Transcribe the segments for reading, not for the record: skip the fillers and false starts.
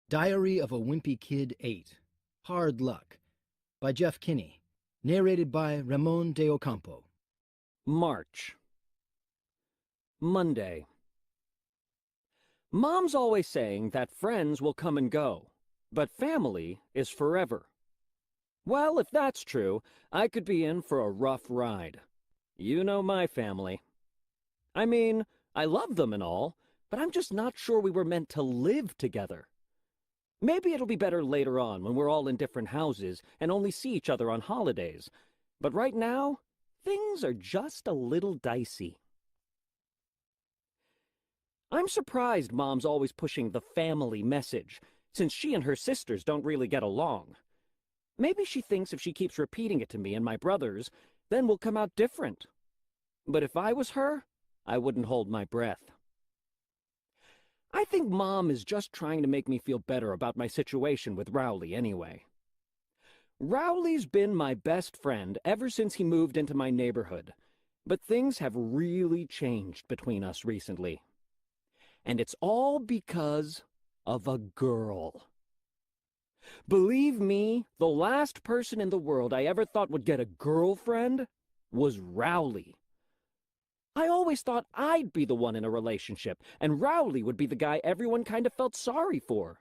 Diary of a Wimpy Kid 8, Hard Luck, by Jeff Kinney, narrated by Ramon de Ocampo. March. Monday. Mom's always saying that friends will come and go, but family is forever. Well, if that's true, I could be in for a rough ride. You know my family. I mean, I love them and all, but I'm just not sure we were meant to live together. Maybe it'll be better later on when we're all in different houses and only see each other on holidays. But right now, things are just a little dicey. I'm surprised Mom's always pushing the family message, since she and her sisters don't really get along. Maybe she thinks if she keeps repeating it to me and my brothers, then we'll come out different. But if I was her, I wouldn't hold my breath. I think Mom is just trying to make me feel better about my situation with Rowley anyway. Rowley's been my best friend ever since he moved into my neighborhood, but things have really changed between us recently. And it's all because of a girl. Believe me, the last person in the world I ever thought would get a girlfriend was Rowley. I always thought I'd be the one in a relationship, and Rowley would be the guy everyone kind of felt sorry for.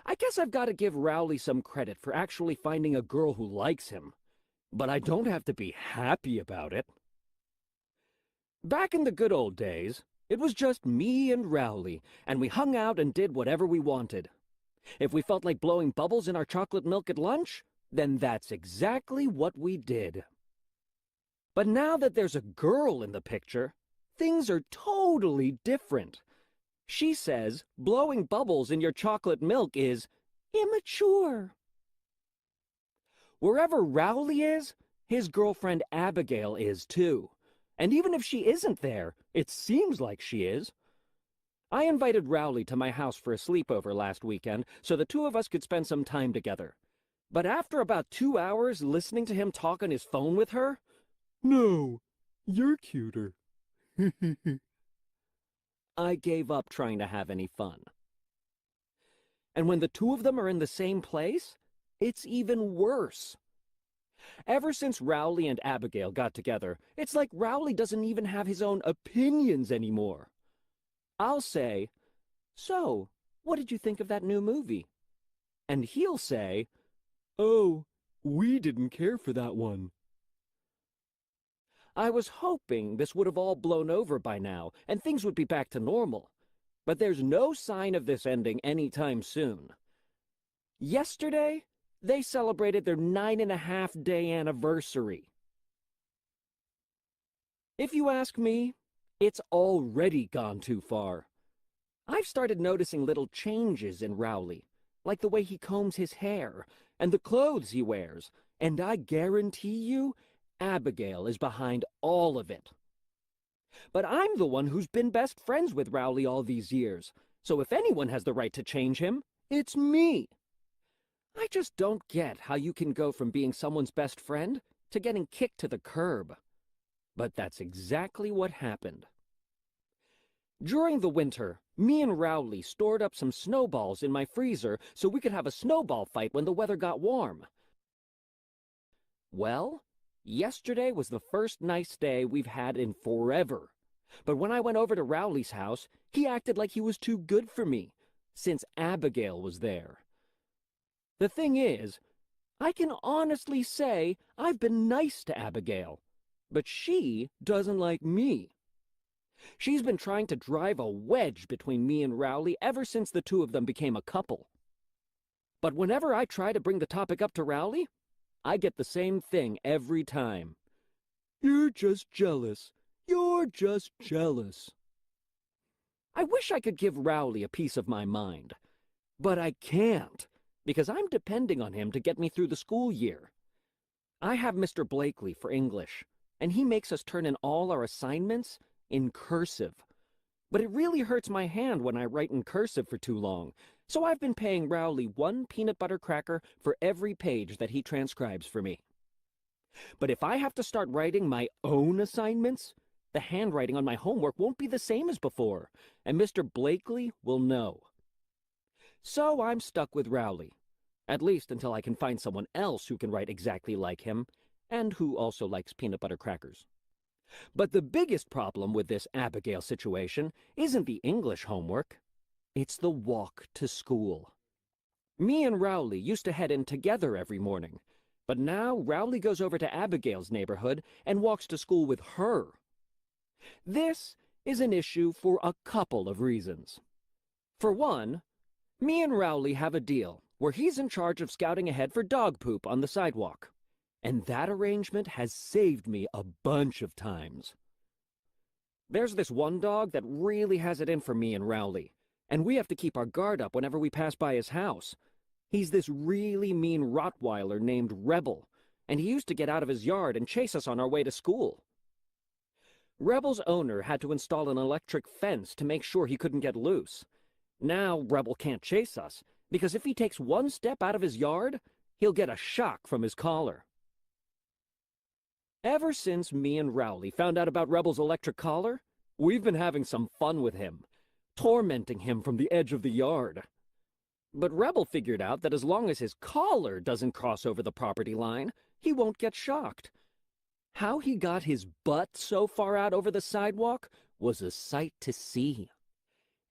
I guess I've got to give Rowley some credit for actually finding a girl who likes him, but I don't have to be happy about it. Back in the good old days, it was just me and Rowley, and we hung out and did whatever we wanted. If we felt like blowing bubbles in our chocolate milk at lunch, then that's exactly what we did. But now that there's a girl in the picture, things are totally different. She says blowing bubbles in your chocolate milk is immature. Wherever Rowley is, his girlfriend Abigail is too. And even if she isn't there, it seems like she is. I invited Rowley to my house for a sleepover last weekend so the two of us could spend some time together. But after about 2 hours listening to him talk on his phone with her, "No, you're cuter," I gave up trying to have any fun. And when the two of them are in the same place, it's even worse. Ever since Rowley and Abigail got together, it's like Rowley doesn't even have his own opinions anymore. I'll say, "So, what did you think of that new movie?" And he'll say, "Oh, we didn't care for that one." I was hoping this would have all blown over by now, and things would be back to normal. But there's no sign of this ending anytime soon. Yesterday, they celebrated their 9.5-day anniversary. If you ask me, it's already gone too far. I've started noticing little changes in Rowley, like the way he combs his hair, and the clothes he wears, and I guarantee you, Abigail is behind all of it. But I'm the one who's been best friends with Rowley all these years, so if anyone has the right to change him, it's me. I just don't get how you can go from being someone's best friend to getting kicked to the curb. But that's exactly what happened. During the winter, me and Rowley stored up some snowballs in my freezer so we could have a snowball fight when the weather got warm. Well, yesterday was the first nice day we've had in forever. But when I went over to Rowley's house, he acted like he was too good for me, since Abigail was there. The thing is, I can honestly say I've been nice to Abigail, but she doesn't like me. She's been trying to drive a wedge between me and Rowley ever since the two of them became a couple. But whenever I try to bring the topic up to Rowley, I get the same thing every time. "You're just jealous. You're just jealous." I wish I could give Rowley a piece of my mind, but I can't, because I'm depending on him to get me through the school year. I have Mr. Blakely for English, and he makes us turn in all our assignments in cursive. But it really hurts my hand when I write in cursive for too long, so I've been paying Rowley 1 peanut butter cracker for every page that he transcribes for me. But if I have to start writing my own assignments, the handwriting on my homework won't be the same as before, and Mr. Blakely will know. So I'm stuck with Rowley, at least until I can find someone else who can write exactly like him, and who also likes peanut butter crackers. But the biggest problem with this Abigail situation isn't the English homework. It's the walk to school. Me and Rowley used to head in together every morning, but now Rowley goes over to Abigail's neighborhood and walks to school with her. This is an issue for a couple of reasons. For one, me and Rowley have a deal where he's in charge of scouting ahead for dog poop on the sidewalk, and that arrangement has saved me a bunch of times. There's this one dog that really has it in for me and Rowley, and we have to keep our guard up whenever we pass by his house. He's this really mean Rottweiler named Rebel, and he used to get out of his yard and chase us on our way to school. Rebel's owner had to install an electric fence to make sure he couldn't get loose. Now Rebel can't chase us, because if he takes one step out of his yard, he'll get a shock from his collar. Ever since me and Rowley found out about Rebel's electric collar, we've been having some fun with him, tormenting him from the edge of the yard. But Rebel figured out that as long as his collar doesn't cross over the property line, he won't get shocked. How he got his butt so far out over the sidewalk was a sight to see.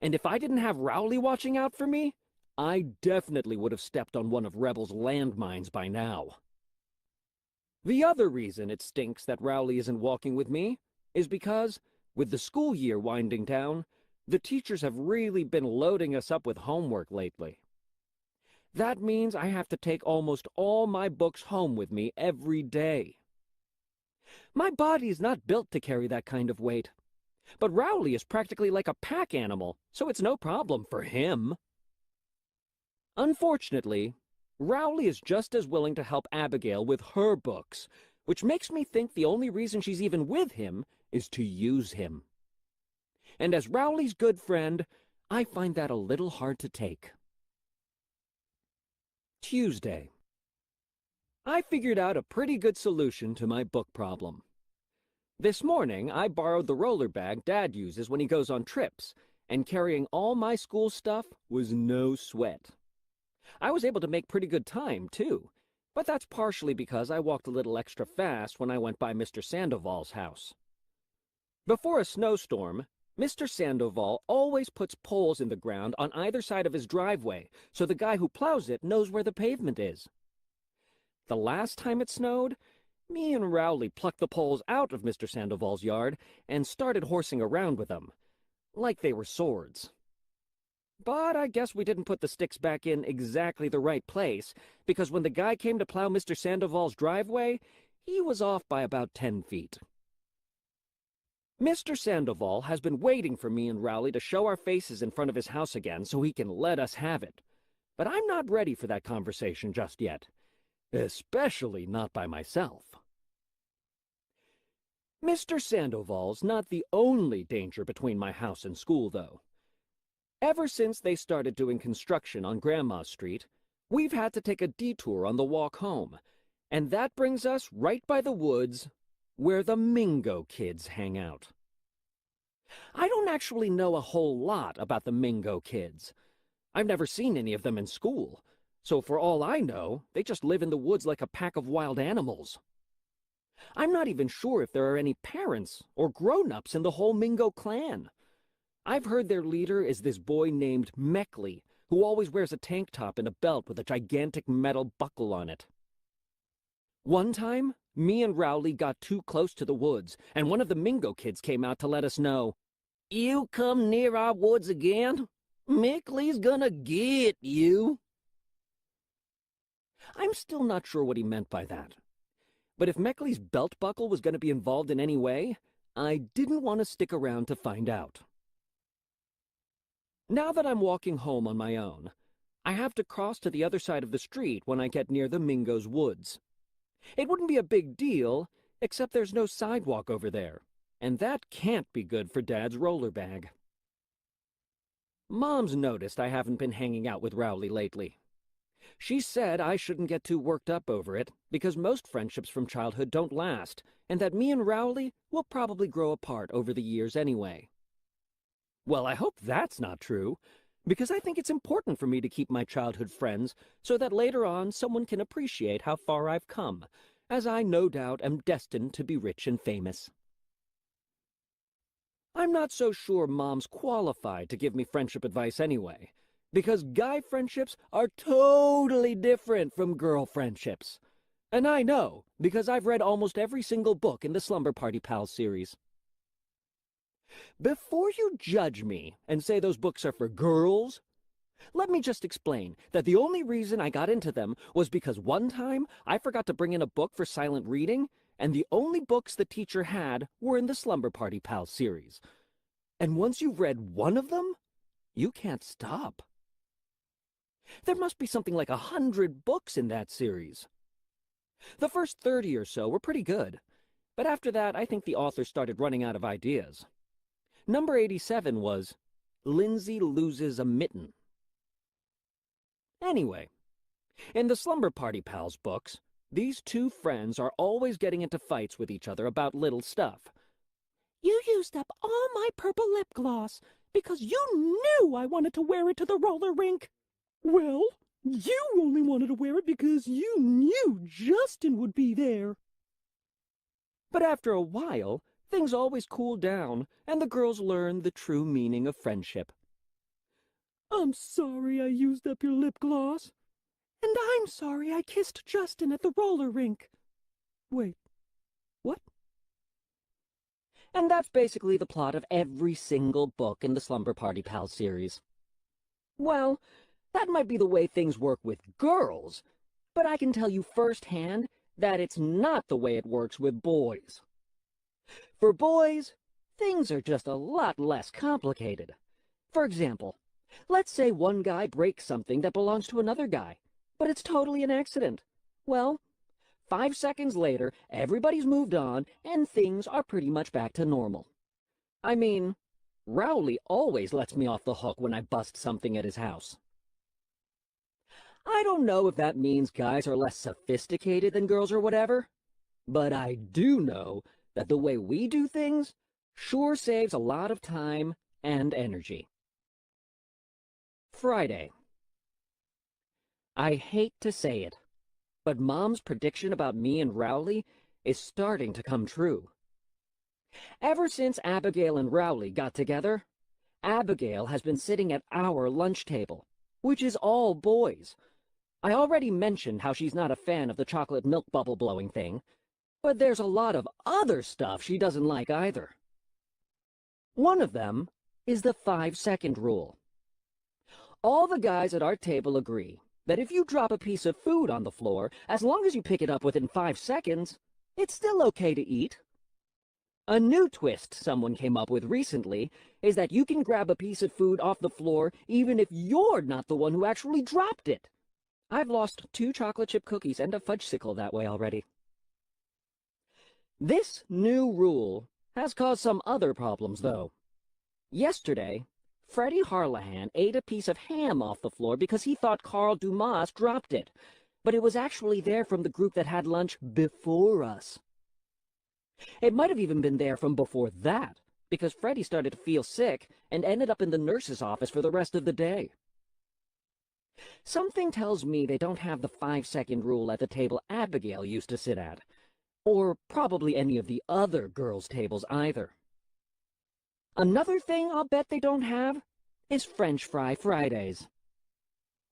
And if I didn't have Rowley watching out for me, I definitely would have stepped on one of Rebel's landmines by now. The other reason it stinks that Rowley isn't walking with me is because, with the school year winding down, the teachers have really been loading us up with homework lately. That means I have to take almost all my books home with me every day. My body is not built to carry that kind of weight. But Rowley is practically like a pack animal, so it's no problem for him. Unfortunately, Rowley is just as willing to help Abigail with her books, which makes me think the only reason she's even with him is to use him. And as Rowley's good friend, I find that a little hard to take. Tuesday. I figured out a pretty good solution to my book problem. This morning, I borrowed the roller bag Dad uses when he goes on trips, and carrying all my school stuff was no sweat. I was able to make pretty good time, too, but that's partially because I walked a little extra fast when I went by Mr. Sandoval's house. Before a snowstorm, Mr. Sandoval always puts poles in the ground on either side of his driveway, so the guy who plows it knows where the pavement is. The last time it snowed, me and Rowley plucked the poles out of Mr. Sandoval's yard and started horsing around with them, like they were swords. But I guess we didn't put the sticks back in exactly the right place, because when the guy came to plow Mr. Sandoval's driveway, he was off by about 10 feet. Mr. Sandoval has been waiting for me and Rowley to show our faces in front of his house again so he can let us have it. But I'm not ready for that conversation just yet. Especially not by myself. Mr. Sandoval's not the only danger between my house and school, though. Ever since they started doing construction on Grandma Street, we've had to take a detour on the walk home, and that brings us right by the woods where the Mingo kids hang out. I don't actually know a whole lot about the Mingo kids. I've never seen any of them in school. So for all I know, they just live in the woods like a pack of wild animals. I'm not even sure if there are any parents or grown-ups in the whole Mingo clan. I've heard their leader is this boy named Meckley, who always wears a tank top and a belt with a gigantic metal buckle on it. One time, me and Rowley got too close to the woods, and one of the Mingo kids came out to let us know, "You come near our woods again, Meckley's gonna get you." I'm still not sure what he meant by that. But if Meckley's belt buckle was going to be involved in any way, I didn't want to stick around to find out. Now that I'm walking home on my own, I have to cross to the other side of the street when I get near the Mingo's woods. It wouldn't be a big deal, except there's no sidewalk over there, and that can't be good for Dad's roller bag. Mom's noticed I haven't been hanging out with Rowley lately. She said I shouldn't get too worked up over it, because most friendships from childhood don't last, and that me and Rowley will probably grow apart over the years anyway. Well, I hope that's not true, because I think it's important for me to keep my childhood friends so that later on someone can appreciate how far I've come, as I no doubt am destined to be rich and famous. I'm not so sure Mom's qualified to give me friendship advice anyway, because guy friendships are totally different from girl friendships. And I know, because I've read almost every single book in the Slumber Party Pals series. Before you judge me and say those books are for girls, let me just explain that the only reason I got into them was because one time I forgot to bring in a book for silent reading, and the only books the teacher had were in the Slumber Party Pals series. And once you've read one of them, you can't stop. There must be something like 100 books in that series. The first 30 or so were pretty good, but after that I think the author started running out of ideas. Number 87 was Lindsay Loses a Mitten. Anyway, in the Slumber Party Pals books, these two friends are always getting into fights with each other about little stuff. You used up all my purple lip gloss because you knew I wanted to wear it to the roller rink. Well, you only wanted to wear it because you knew Justin would be there. But after a while, things always cool down, and the girls learn the true meaning of friendship. I'm sorry I used up your lip gloss. And I'm sorry I kissed Justin at the roller rink. Wait, what? And that's basically the plot of every single book in the Slumber Party Pals series. Well, that might be the way things work with girls, but I can tell you firsthand that it's not the way it works with boys. For boys, things are just a lot less complicated. For example, let's say one guy breaks something that belongs to another guy, but it's totally an accident. Well, 5 seconds later, everybody's moved on, and things are pretty much back to normal. I mean, Rowley always lets me off the hook when I bust something at his house. I don't know if that means guys are less sophisticated than girls or whatever, but I do know that the way we do things sure saves a lot of time and energy. Friday. I hate to say it, but Mom's prediction about me and Rowley is starting to come true. Ever since Abigail and Rowley got together, Abigail has been sitting at our lunch table, which is all boys. I already mentioned how she's not a fan of the chocolate milk bubble blowing thing, but there's a lot of other stuff she doesn't like either. One of them is the 5-second rule. All the guys at our table agree that if you drop a piece of food on the floor, as long as you pick it up within 5 seconds, it's still okay to eat. A new twist someone came up with recently is that you can grab a piece of food off the floor even if you're not the one who actually dropped it. I've lost 2 chocolate chip cookies and a fudgesicle that way already. This new rule has caused some other problems, though. Yesterday, Freddie Harlahan ate a piece of ham off the floor because he thought Carl Dumas dropped it, but it was actually there from the group that had lunch before us. It might have even been there from before that, because Freddie started to feel sick and ended up in the nurse's office for the rest of the day. Something tells me they don't have the 5-second rule at the table Abigail used to sit at, or probably any of the other girls' tables either. Another thing I'll bet they don't have is French Fry Fridays.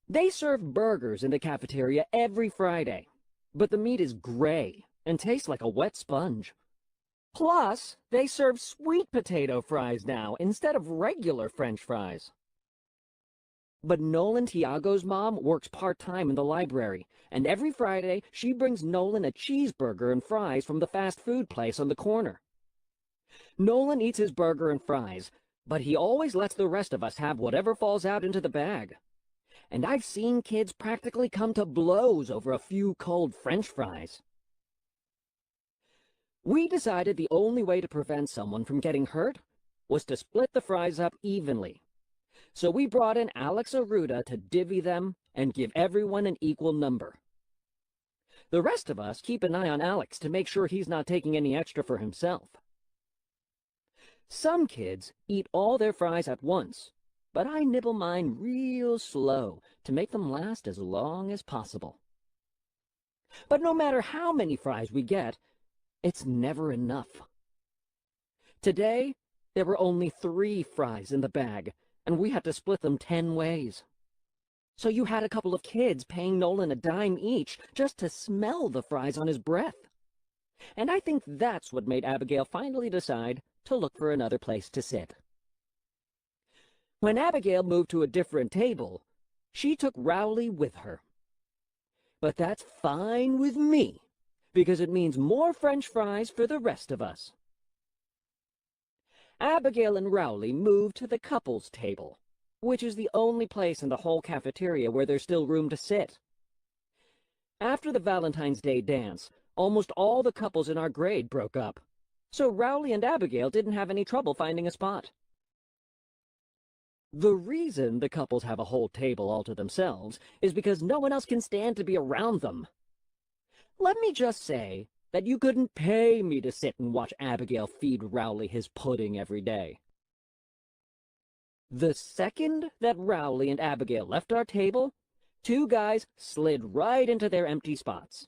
They serve burgers in the cafeteria every Friday, but the meat is gray and tastes like a wet sponge. Plus, they serve sweet potato fries now instead of regular French fries. But Nolan Tiago's mom works part-time in the library, and every Friday she brings Nolan a cheeseburger and fries from the fast food place on the corner. Nolan eats his burger and fries, but he always lets the rest of us have whatever falls out into the bag. And I've seen kids practically come to blows over a few cold French fries. We decided the only way to prevent someone from getting hurt was to split the fries up evenly. So we brought in Alex Aruda to divvy them and give everyone an equal number. The rest of us keep an eye on Alex to make sure he's not taking any extra for himself. Some kids eat all their fries at once, but I nibble mine real slow to make them last as long as possible. But no matter how many fries we get, it's never enough. Today, there were only 3 fries in the bag, and we had to split them 10 ways. So you had a couple of kids paying Nolan a dime each just to smell the fries on his breath. And I think that's what made Abigail finally decide to look for another place to sit. When Abigail moved to a different table, she took Rowley with her. But that's fine with me, because it means more French fries for the rest of us. Abigail and Rowley moved to the couples table, which is the only place in the whole cafeteria where there's still room to sit. After the Valentine's Day dance, almost all the couples in our grade broke up, so Rowley and Abigail didn't have any trouble finding a spot. The reason the couples have a whole table all to themselves is because no one else can stand to be around them. Let me just say that you couldn't pay me to sit and watch Abigail feed Rowley his pudding every day. The second that Rowley and Abigail left our table, 2 guys slid right into their empty spots.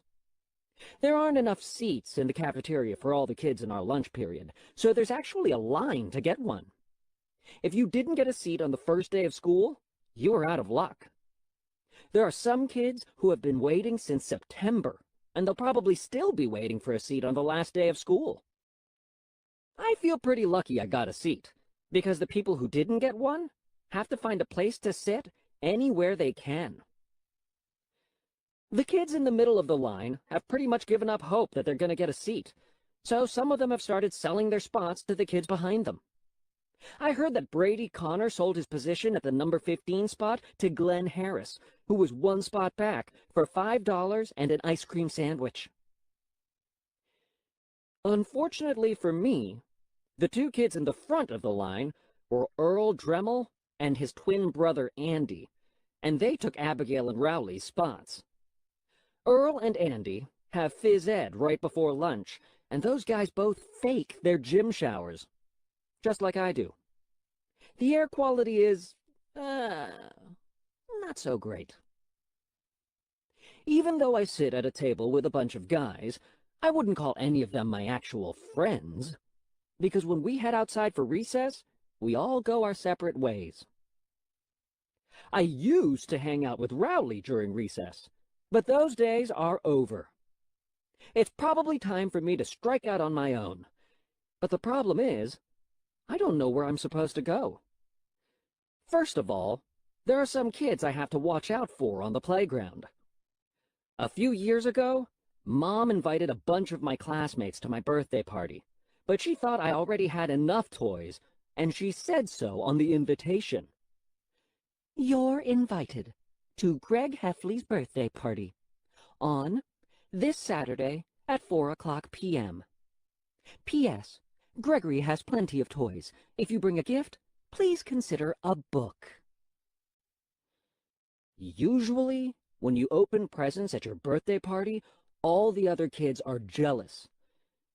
There aren't enough seats in the cafeteria for all the kids in our lunch period, so there's actually a line to get one. If you didn't get a seat on the first day of school, you were out of luck. There are some kids who have been waiting since September, and they'll probably still be waiting for a seat on the last day of school. I feel pretty lucky I got a seat, because the people who didn't get one have to find a place to sit anywhere they can. The kids in the middle of the line have pretty much given up hope that they're going to get a seat, so some of them have started selling their spots to the kids behind them. I heard that Brady Connor sold his position at the number 15 spot to Glenn Harris, who was 1 spot back, for $5 and an ice cream sandwich. Unfortunately for me, the 2 kids in the front of the line were Earl Dremel and his twin brother Andy, and they took Abigail and Rowley's spots. Earl and Andy have phys ed right before lunch, and those guys both fake their gym showers, just like I do. The air quality is, not so great. Even though I sit at a table with a bunch of guys, I wouldn't call any of them my actual friends, because when we head outside for recess, we all go our separate ways. I used to hang out with Rowley during recess, but those days are over. It's probably time for me to strike out on my own. But the problem is, I don't know where I'm supposed to go. First of all, there are some kids I have to watch out for on the playground. A few years ago, Mom invited a bunch of my classmates to my birthday party, but she thought I already had enough toys, and she said so on the invitation. "You're invited to Greg Heffley's birthday party on this Saturday at 4:00 p.m. P.S. Gregory has plenty of toys. If you bring a gift, please consider a book." Usually, when you open presents at your birthday party, all the other kids are jealous.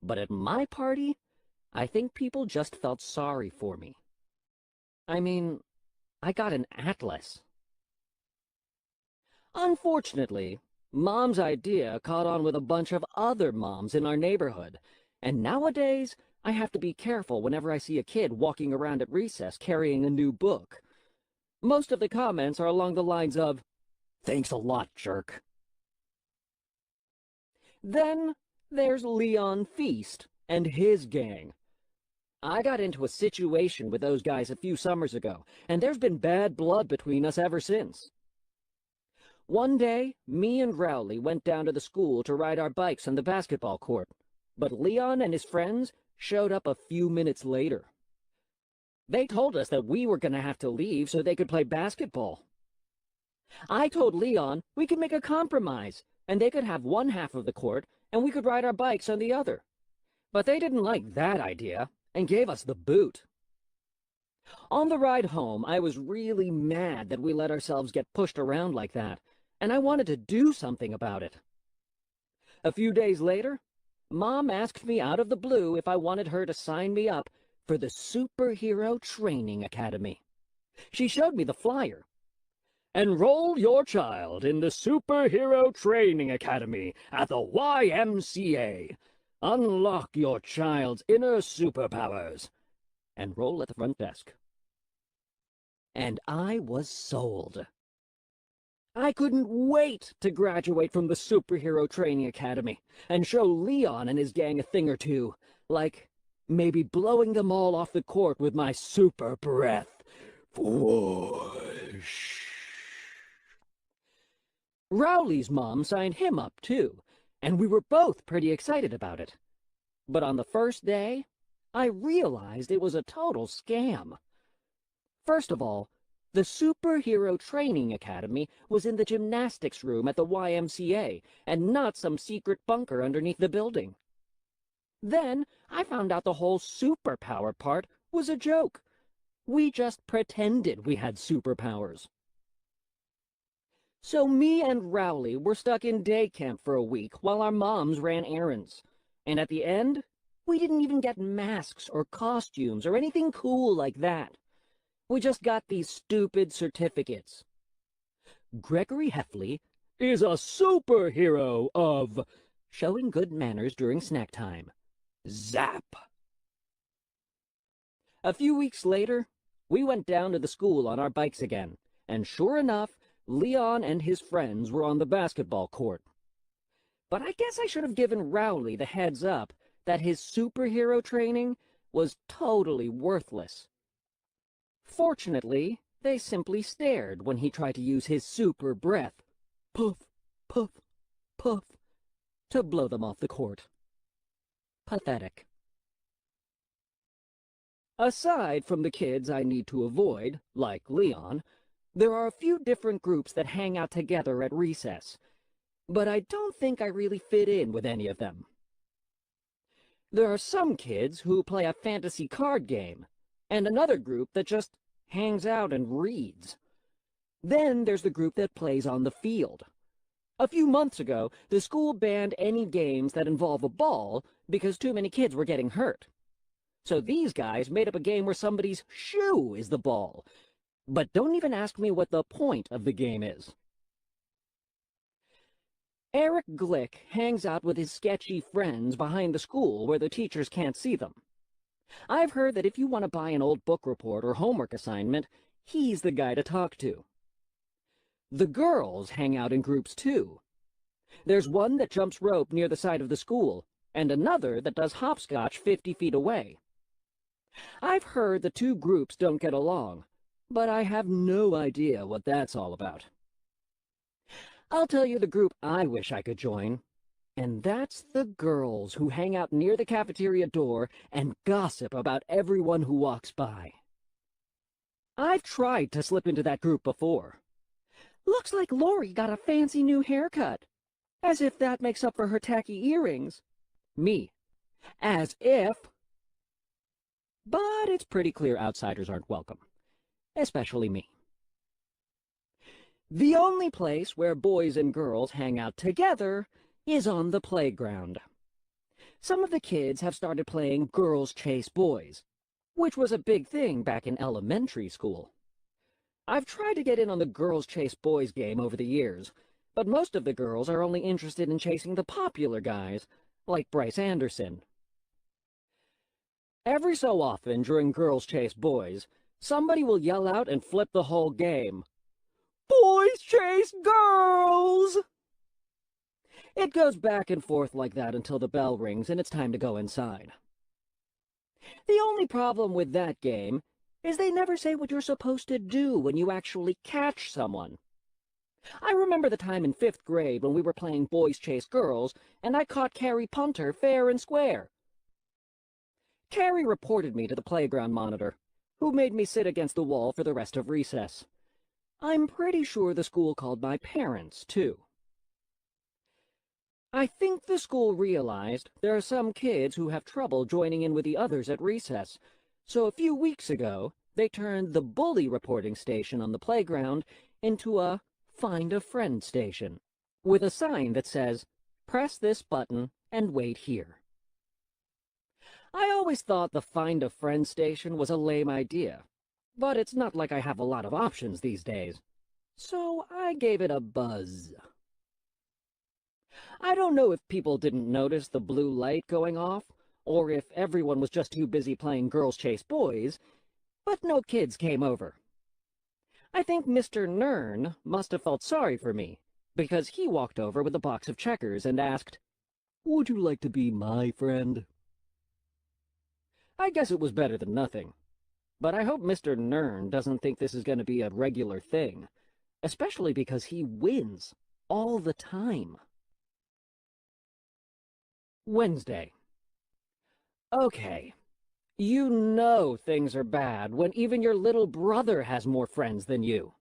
But at my party, I think people just felt sorry for me. I mean, I got an atlas. Unfortunately, Mom's idea caught on with a bunch of other moms in our neighborhood, and nowadays I have to be careful whenever I see a kid walking around at recess carrying a new book. Most of the comments are along the lines of, "Thanks a lot, jerk." Then there's Leon Feast and his gang. I got into a situation with those guys a few summers ago, and there's been bad blood between us ever since. One day, me and Rowley went down to the school to ride our bikes on the basketball court, but Leon and his friends showed up a few minutes later. They told us that we were going to have to leave so they could play basketball. I told Leon we could make a compromise, and they could have one half of the court, and we could ride our bikes on the other. But they didn't like that idea, and gave us the boot. On the ride home, I was really mad that we let ourselves get pushed around like that, and I wanted to do something about it. A few days later, Mom asked me out of the blue if I wanted her to sign me up for the Superhero Training Academy. She showed me the flyer. Enroll your child in the Superhero Training Academy at the YMCA. Unlock your child's inner superpowers. Enroll at the front desk. And I was sold. I couldn't wait to graduate from the Superhero Training Academy and show Leon and his gang a thing or two, like maybe blowing them all off the court with my super breath. Whoosh. Rowley's mom signed him up, too, and we were both pretty excited about it. But on the first day, I realized it was a total scam. First of all, the Superhero Training Academy was in the gymnastics room at the YMCA, and not some secret bunker underneath the building. Then I found out the whole superpower part was a joke. We just pretended we had superpowers. So me and Rowley were stuck in day camp for a week while our moms ran errands. And at the end, we didn't even get masks or costumes or anything cool like that. We just got these stupid certificates. Gregory Heffley is a superhero of showing good manners during snack time. Zap! A few weeks later, we went down to the school on our bikes again, and sure enough, Leon and his friends were on the basketball court. But I guess I should have given Rowley the heads up that his superhero training was totally worthless. Fortunately, they simply stared when he tried to use his super breath, puff, puff, puff, to blow them off the court. Pathetic. Aside from the kids I need to avoid, like Leon, there are a few different groups that hang out together at recess, but I don't think I really fit in with any of them. There are some kids who play a fantasy card game, and another group that just hangs out and reads. Then there's the group that plays on the field. A few months ago, the school banned any games that involve a ball because too many kids were getting hurt. So these guys made up a game where somebody's shoe is the ball. But don't even ask me what the point of the game is. Eric Glick hangs out with his sketchy friends behind the school where the teachers can't see them. I've heard that if you want to buy an old book report or homework assignment, he's the guy to talk to. The girls hang out in groups too. There's one that jumps rope near the side of the school, and another that does hopscotch 50 feet away. I've heard the two groups don't get along, but I have no idea what that's all about. I'll tell you the group I wish I could join, and that's the girls who hang out near the cafeteria door and gossip about everyone who walks by. I've tried to slip into that group before. Looks like Lori got a fancy new haircut. As if that makes up for her tacky earrings. Me. As if. But it's pretty clear outsiders aren't welcome. Especially me. The only place where boys and girls hang out together is on the playground. Some of the kids have started playing Girls Chase Boys, which was a big thing back in elementary school. I've tried to get in on the Girls Chase Boys game over the years, but most of the girls are only interested in chasing the popular guys, like Bryce Anderson. Every so often during Girls Chase Boys, somebody will yell out and flip the whole game. Boys chase girls! It goes back and forth like that until the bell rings and it's time to go inside. The only problem with that game is they never say what you're supposed to do when you actually catch someone. I remember the time in 5th grade when we were playing Boys Chase Girls, and I caught Carrie Punter fair and square. Carrie reported me to the playground monitor, who made me sit against the wall for the rest of recess. I'm pretty sure the school called my parents, too. I think the school realized there are some kids who have trouble joining in with the others at recess, so a few weeks ago, they turned the bully reporting station on the playground into a Find a Friend station, with a sign that says, "Press this button and wait here." I always thought the Find a Friend station was a lame idea, but it's not like I have a lot of options these days. So I gave it a buzz. I don't know if people didn't notice the blue light going off, or if everyone was just too busy playing Girls Chase Boys, but no kids came over. I think Mr. Nern must have felt sorry for me, because he walked over with a box of checkers and asked, "Would you like to be my friend?" I guess it was better than nothing, but I hope Mr. Nern doesn't think this is going to be a regular thing, especially because he wins all the time. Wednesday. Okay, you know things are bad when even your little brother has more friends than you.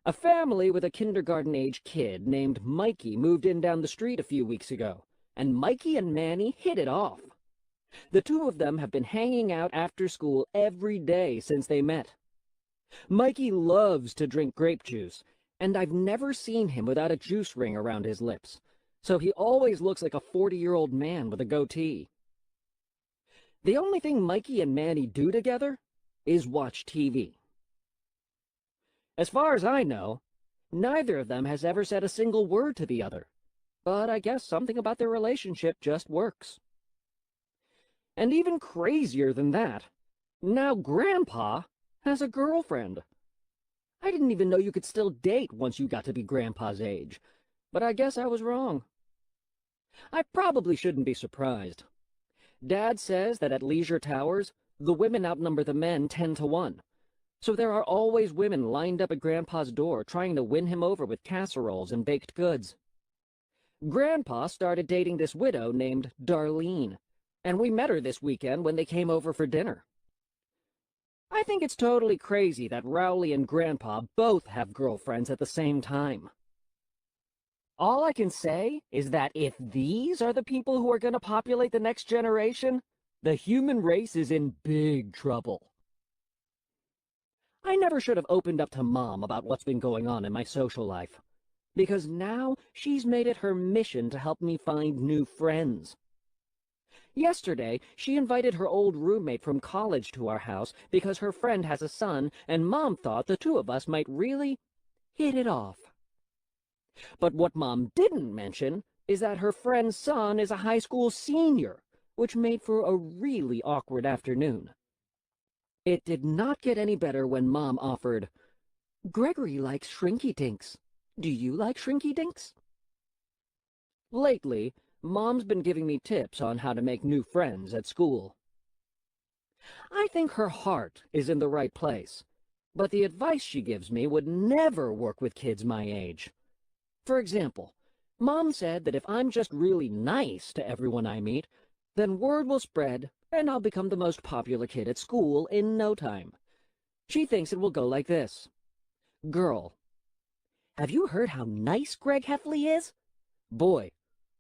A family with a kindergarten-age kid named Mikey moved in down the street a few weeks ago, and Mikey and Manny hit it off. The two of them have been hanging out after school every day since they met. Mikey loves to drink grape juice, and I've never seen him without a juice ring around his lips, so he always looks like a 40-year-old man with a goatee. The only thing Mikey and Manny do together is watch TV. As far as I know, neither of them has ever said a single word to the other, but I guess something about their relationship just works. And even crazier than that, now Grandpa has a girlfriend. I didn't even know you could still date once you got to be Grandpa's age, but I guess I was wrong. I probably shouldn't be surprised. Dad says that at leisure towers, the women outnumber the men 10 to 1. So there are always women lined up at Grandpa's door trying to win him over with casseroles and baked goods. Grandpa started dating this widow named Darlene, and we met her this weekend when they came over for dinner. I think it's totally crazy that Rowley and Grandpa both have girlfriends at the same time. All I can say is that if these are the people who are going to populate the next generation, the human race is in big trouble. I never should have opened up to Mom about what's been going on in my social life, because now she's made it her mission to help me find new friends. Yesterday, she invited her old roommate from college to our house because her friend has a son, and Mom thought the two of us might really hit it off. But what Mom didn't mention is that her friend's son is a high school senior, which made for a really awkward afternoon. It did not get any better when Mom offered, "Gregory likes Shrinky Dinks. Do you like Shrinky Dinks?" Lately, Mom's been giving me tips on how to make new friends at school. I think her heart is in the right place, but the advice she gives me would never work with kids my age. For example, Mom said that if I'm just really nice to everyone I meet, then word will spread and I'll become the most popular kid at school in no time. She thinks it will go like this. Girl: "Have you heard how nice Greg Heffley is?" Boy: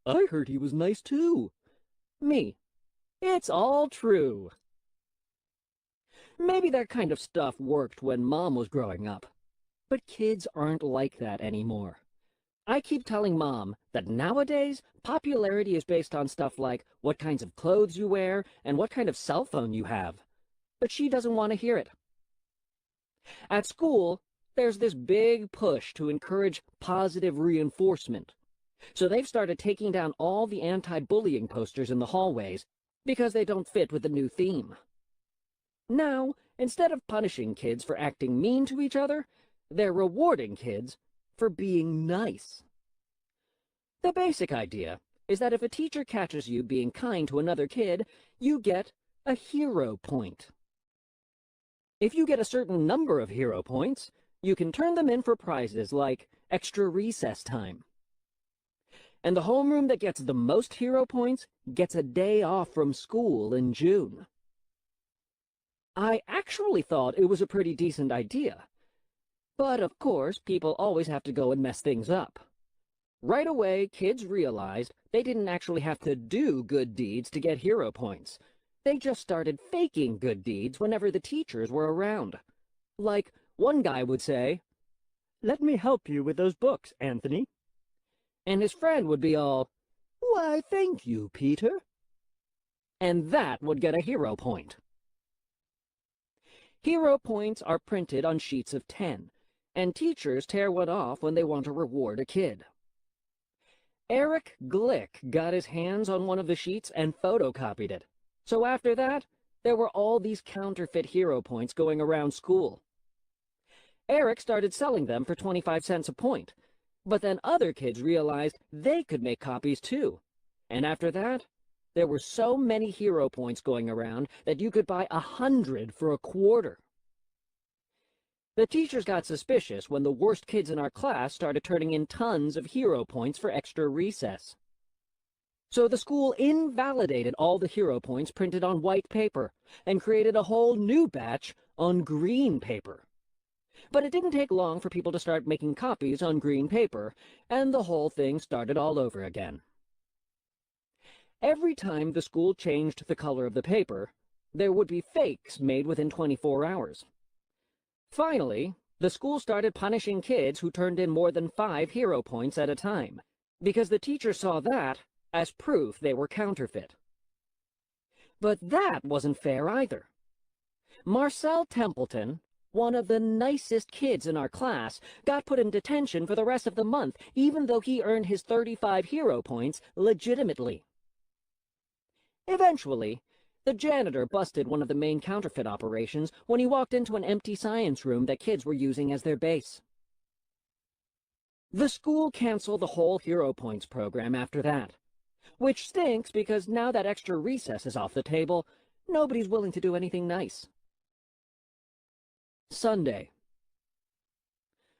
"I heard he was nice too." Me: "It's all true." Maybe that kind of stuff worked when Mom was growing up, but kids aren't like that anymore. I keep telling Mom that nowadays popularity is based on stuff like what kinds of clothes you wear and what kind of cell phone you have, but she doesn't want to hear it. At school, there's this big push to encourage positive reinforcement. So they've started taking down all the anti-bullying posters in the hallways because they don't fit with the new theme. Now, instead of punishing kids for acting mean to each other, they're rewarding kids for being nice. The basic idea is that if a teacher catches you being kind to another kid, you get a hero point. If you get a certain number of hero points, you can turn them in for prizes like extra recess time. And the homeroom that gets the most hero points gets a day off from school in June. I actually thought it was a pretty decent idea. But of course, people always have to go and mess things up. Right away, kids realized they didn't actually have to do good deeds to get hero points. They just started faking good deeds whenever the teachers were around. Like, one guy would say, "Let me help you with those books, Anthony." And his friend would be all, "Why, thank you, Peter." And that would get a hero point. Hero points are printed on sheets of 10, and teachers tear one off when they want to reward a kid. Eric Glick got his hands on one of the sheets and photocopied it. So after that, there were all these counterfeit hero points going around school. Eric started selling them for 25 cents a point, but then other kids realized they could make copies too. And after that, there were so many hero points going around that you could buy 100 for a quarter. The teachers got suspicious when the worst kids in our class started turning in tons of hero points for extra recess. So the school invalidated all the hero points printed on white paper and created a whole new batch on green paper. But it didn't take long for people to start making copies on green paper, and the whole thing started all over again. Every time the school changed the color of the paper, there would be fakes made within 24 hours. Finally, the school started punishing kids who turned in more than 5 hero points at a time, because the teacher saw that as proof they were counterfeit. But that wasn't fair either. Marcel Templeton, one of the nicest kids in our class, got put in detention for the rest of the month, even though he earned his 35 hero points legitimately. Eventually, the janitor busted one of the main counterfeit operations when he walked into an empty science room that kids were using as their base. The school canceled the whole hero points program after that, which stinks because now that extra recess is off the table, nobody's willing to do anything nice. Sunday.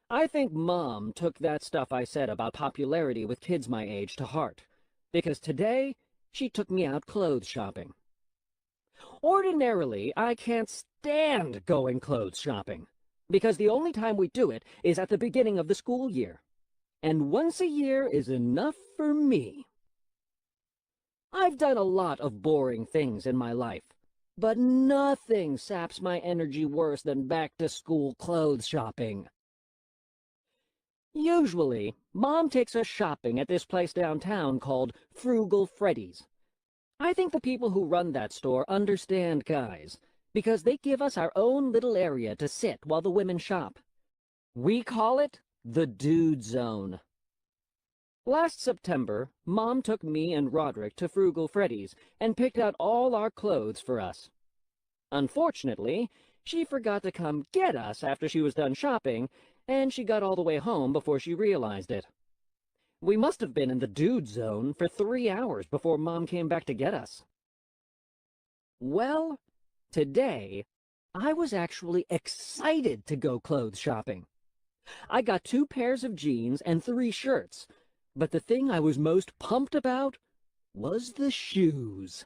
I think Mom took that stuff I said about popularity with kids my age to heart, because today she took me out clothes shopping. Ordinarily, I can't stand going clothes shopping, because the only time we do it is at the beginning of the school year, and once a year is enough for me. I've done a lot of boring things in my life, but nothing saps my energy worse than back-to-school clothes shopping. Usually, Mom takes us shopping at this place downtown called Frugal Freddy's. I think the people who run that store understand guys, because they give us our own little area to sit while the women shop. We call it the Dude Zone. Last September, Mom took me and Roderick to Frugal Freddy's and picked out all our clothes for us. Unfortunately, she forgot to come get us after she was done shopping, and she got all the way home before she realized it. We must have been in the Dude Zone for 3 hours before Mom came back to get us. Well, today, I was actually excited to go clothes shopping. I got 2 pairs of jeans and 3 shirts, but the thing I was most pumped about was the shoes.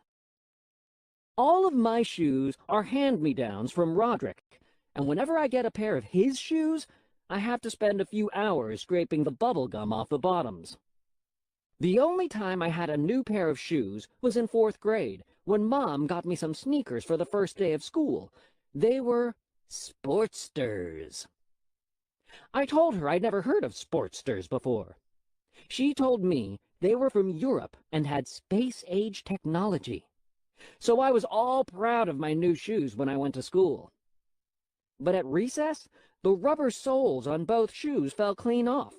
All of my shoes are hand-me-downs from Roderick, and whenever I get a pair of his shoes, I have to spend a few hours scraping the bubble gum off the bottoms. The only time I had a new pair of shoes was in 4th grade, when Mom got me some sneakers for the first day of school. They were Sportsters. I told her I'd never heard of Sportsters before. She told me they were from Europe and had space-age technology. So I was all proud of my new shoes when I went to school. But at recess, the rubber soles on both shoes fell clean off.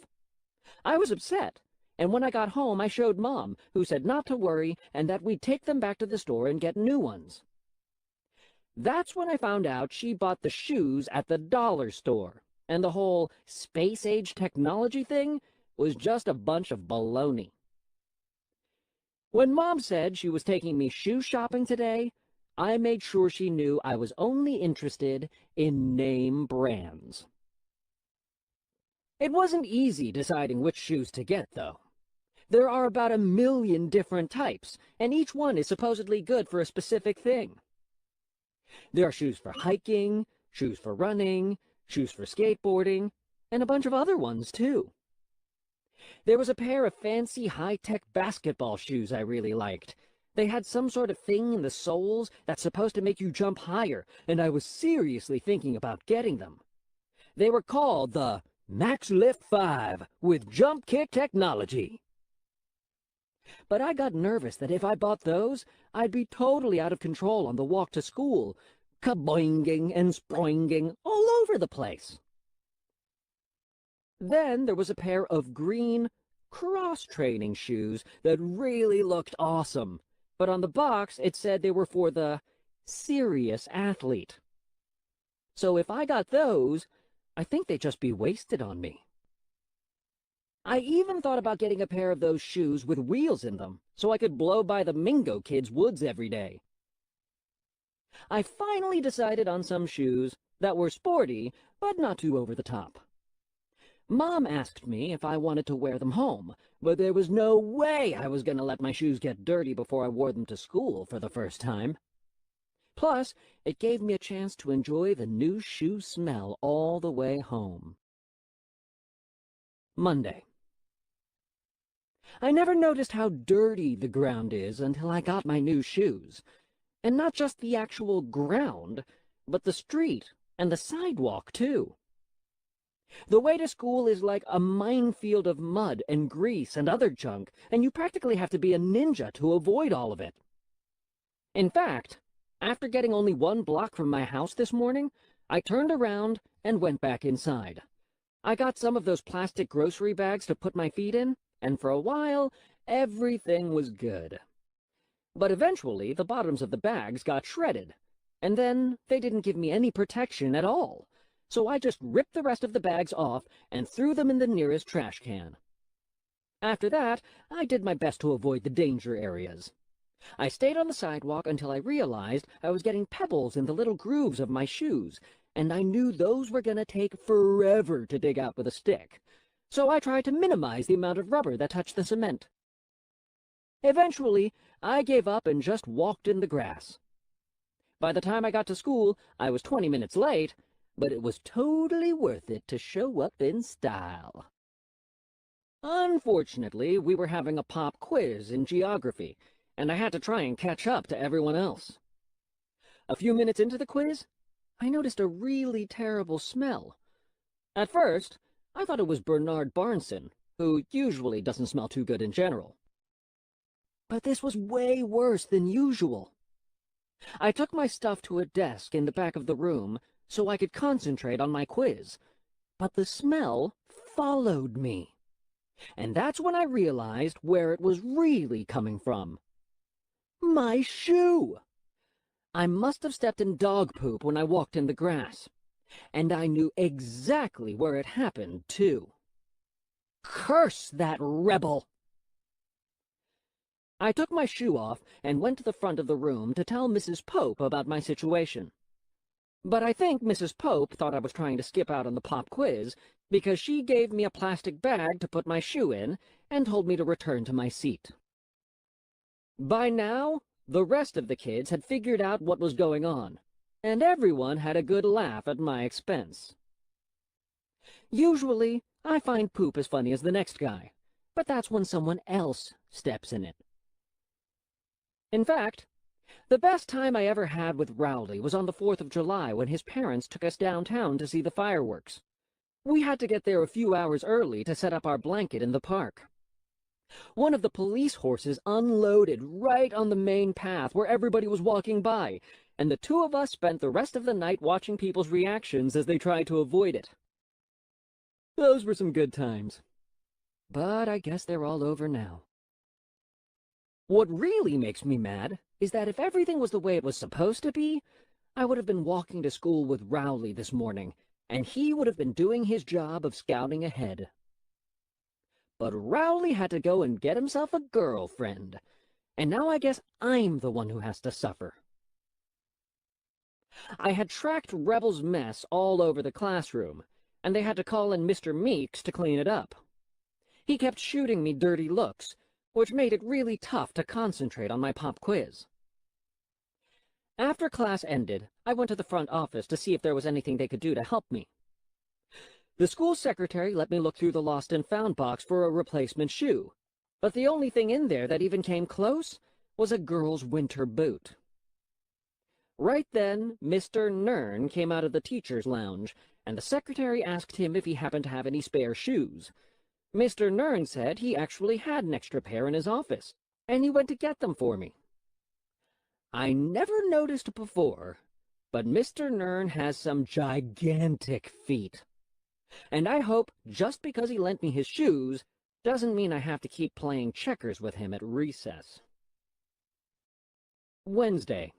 I was upset, and when I got home I showed Mom, who said not to worry and that we'd take them back to the store and get new ones. That's when I found out she bought the shoes at the dollar store, and the whole space-age technology thing was just a bunch of baloney. When Mom said she was taking me shoe shopping today, I made sure she knew I was only interested in name brands. It wasn't easy deciding which shoes to get, though. There are about 1 million different types, and each one is supposedly good for a specific thing. There are shoes for hiking, shoes for running, shoes for skateboarding, and a bunch of other ones, too. There was a pair of fancy high-tech basketball shoes I really liked. They had some sort of thing in the soles that's supposed to make you jump higher, and I was seriously thinking about getting them. They were called the Max Lift 5 with jump kick technology. But I got nervous that if I bought those, I'd be totally out of control on the walk to school, kaboinging and sproinging all over the place. Then there was a pair of green cross-training shoes that really looked awesome, but on the box it said they were for the serious athlete. So if I got those, I think they'd just be wasted on me. I even thought about getting a pair of those shoes with wheels in them, so I could blow by the Mingo kids' woods every day. I finally decided on some shoes that were sporty, but not too over the top. Mom asked me if I wanted to wear them home, but there was no way I was going to let my shoes get dirty before I wore them to school for the first time. Plus, it gave me a chance to enjoy the new shoe smell all the way home. Monday. I never noticed how dirty the ground is until I got my new shoes. And not just the actual ground, but the street and the sidewalk, too. The way to school is like a minefield of mud and grease and other junk, and you practically have to be a ninja to avoid all of it. In fact, after getting only 1 block from my house this morning, I turned around and went back inside. I got some of those plastic grocery bags to put my feet in, and for a while, everything was good. But eventually, the bottoms of the bags got shredded, and then they didn't give me any protection at all, so I just ripped the rest of the bags off and threw them in the nearest trash can. After that, I did my best to avoid the danger areas. I stayed on the sidewalk until I realized I was getting pebbles in the little grooves of my shoes, and I knew those were going to take forever to dig out with a stick, so I tried to minimize the amount of rubber that touched the cement. Eventually, I gave up and just walked in the grass. By the time I got to school, I was 20 minutes late, but it was totally worth it to show up in style. Unfortunately, we were having a pop quiz in geography, and I had to try and catch up to everyone else. A few minutes into the quiz, I noticed a really terrible smell. At first, I thought it was Bernard Barnson, who usually doesn't smell too good in general. But this was way worse than usual. I took my stuff to a desk in the back of the room so I could concentrate on my quiz, but the smell followed me. And that's when I realized where it was really coming from. My shoe! I must have stepped in dog poop when I walked in the grass, and I knew exactly where it happened, too. Curse that rebel! I took my shoe off and went to the front of the room to tell Mrs. Pope about my situation. But I think Mrs. Pope thought I was trying to skip out on the pop quiz because she gave me a plastic bag to put my shoe in and told me to return to my seat. By now, the rest of the kids had figured out what was going on, and everyone had a good laugh at my expense. Usually, I find poop as funny as the next guy, but that's when someone else steps in it. In fact, the best time I ever had with Rowley was on the 4th of July when his parents took us downtown to see the fireworks. We had to get there a few hours early to set up our blanket in the park. One of the police horses unloaded right on the main path where everybody was walking by, and the two of us spent the rest of the night watching people's reactions as they tried to avoid it. Those were some good times. But I guess they're all over now. What really makes me mad is that if everything was the way it was supposed to be, I would have been walking to school with Rowley this morning, and he would have been doing his job of scouting ahead. But Rowley had to go and get himself a girlfriend, and now I guess I'm the one who has to suffer. I had tracked Rebel's mess all over the classroom, and they had to call in Mr. Meeks to clean it up. He kept shooting me dirty looks, which made it really tough to concentrate on my pop quiz. After class ended, I went to the front office to see if there was anything they could do to help me. The school secretary let me look through the lost and found box for a replacement shoe, but the only thing in there that even came close was a girl's winter boot. Right then, Mr. Nern came out of the teacher's lounge, and the secretary asked him if he happened to have any spare shoes. Mr. Nern said he actually had an extra pair in his office, and he went to get them for me. I never noticed before, but Mr. Nern has some gigantic feet. And I hope just because he lent me his shoes doesn't mean I have to keep playing checkers with him at recess. Wednesday.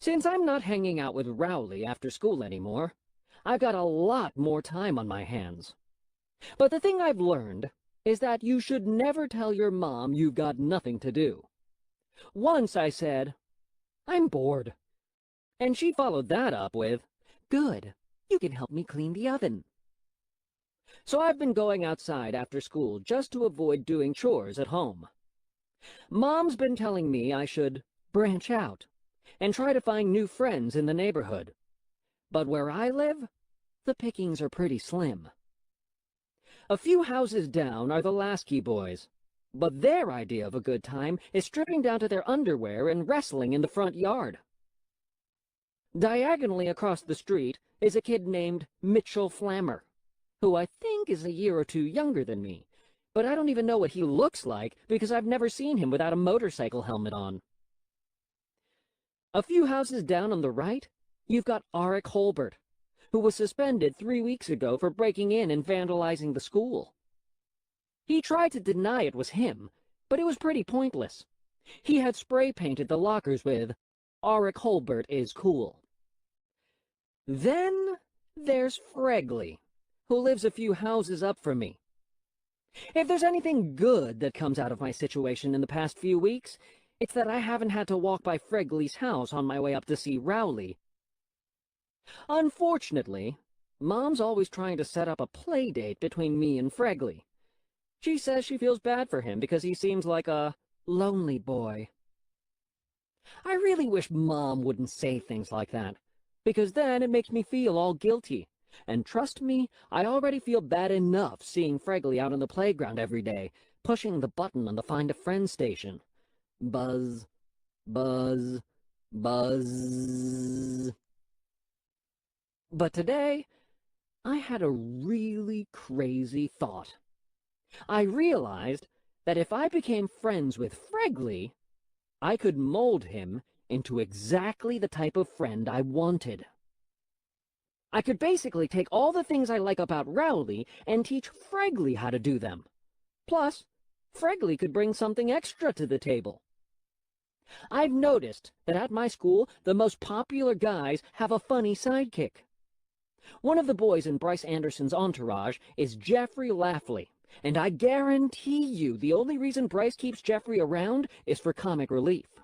Since I'm not hanging out with Rowley after school anymore, I've got a lot more time on my hands. But the thing I've learned is that you should never tell your mom you've got nothing to do. Once I said, "I'm bored." And she followed that up with, "Good, you can help me clean the oven." So I've been going outside after school just to avoid doing chores at home. Mom's been telling me I should branch out and try to find new friends in the neighborhood. But where I live, the pickings are pretty slim. A few houses down are the Lasky boys, but their idea of a good time is stripping down to their underwear and wrestling in the front yard. Diagonally across the street is a kid named Mitchell Flammer, who I think is a year or two younger than me, but I don't even know what he looks like because I've never seen him without a motorcycle helmet on. A few houses down on the right, you've got Arik Holbert, who was suspended 3 weeks ago for breaking in and vandalizing the school. He tried to deny it was him, but it was pretty pointless. He had spray-painted the lockers with, "Arik Holbert is cool." Then there's Fregley, who lives a few houses up from me. If there's anything good that comes out of my situation in the past few weeks, it's that I haven't had to walk by Fregley's house on my way up to see Rowley. Unfortunately, Mom's always trying to set up a play date between me and Fregley. She says she feels bad for him because he seems like a lonely boy. I really wish Mom wouldn't say things like that, because then it makes me feel all guilty. And trust me, I already feel bad enough seeing Fregley out on the playground every day, pushing the button on the Find a Friend station. Buzz, buzz, buzz. But today, I had a really crazy thought. I realized that if I became friends with Fregley, I could mold him into exactly the type of friend I wanted. I could basically take all the things I like about Rowley and teach Fregley how to do them. Plus, Fregley could bring something extra to the table. I've noticed that at my school, the most popular guys have a funny sidekick. One of the boys in Bryce Anderson's entourage is Jeffrey Laughley, and I guarantee you the only reason Bryce keeps Jeffrey around is for comic relief.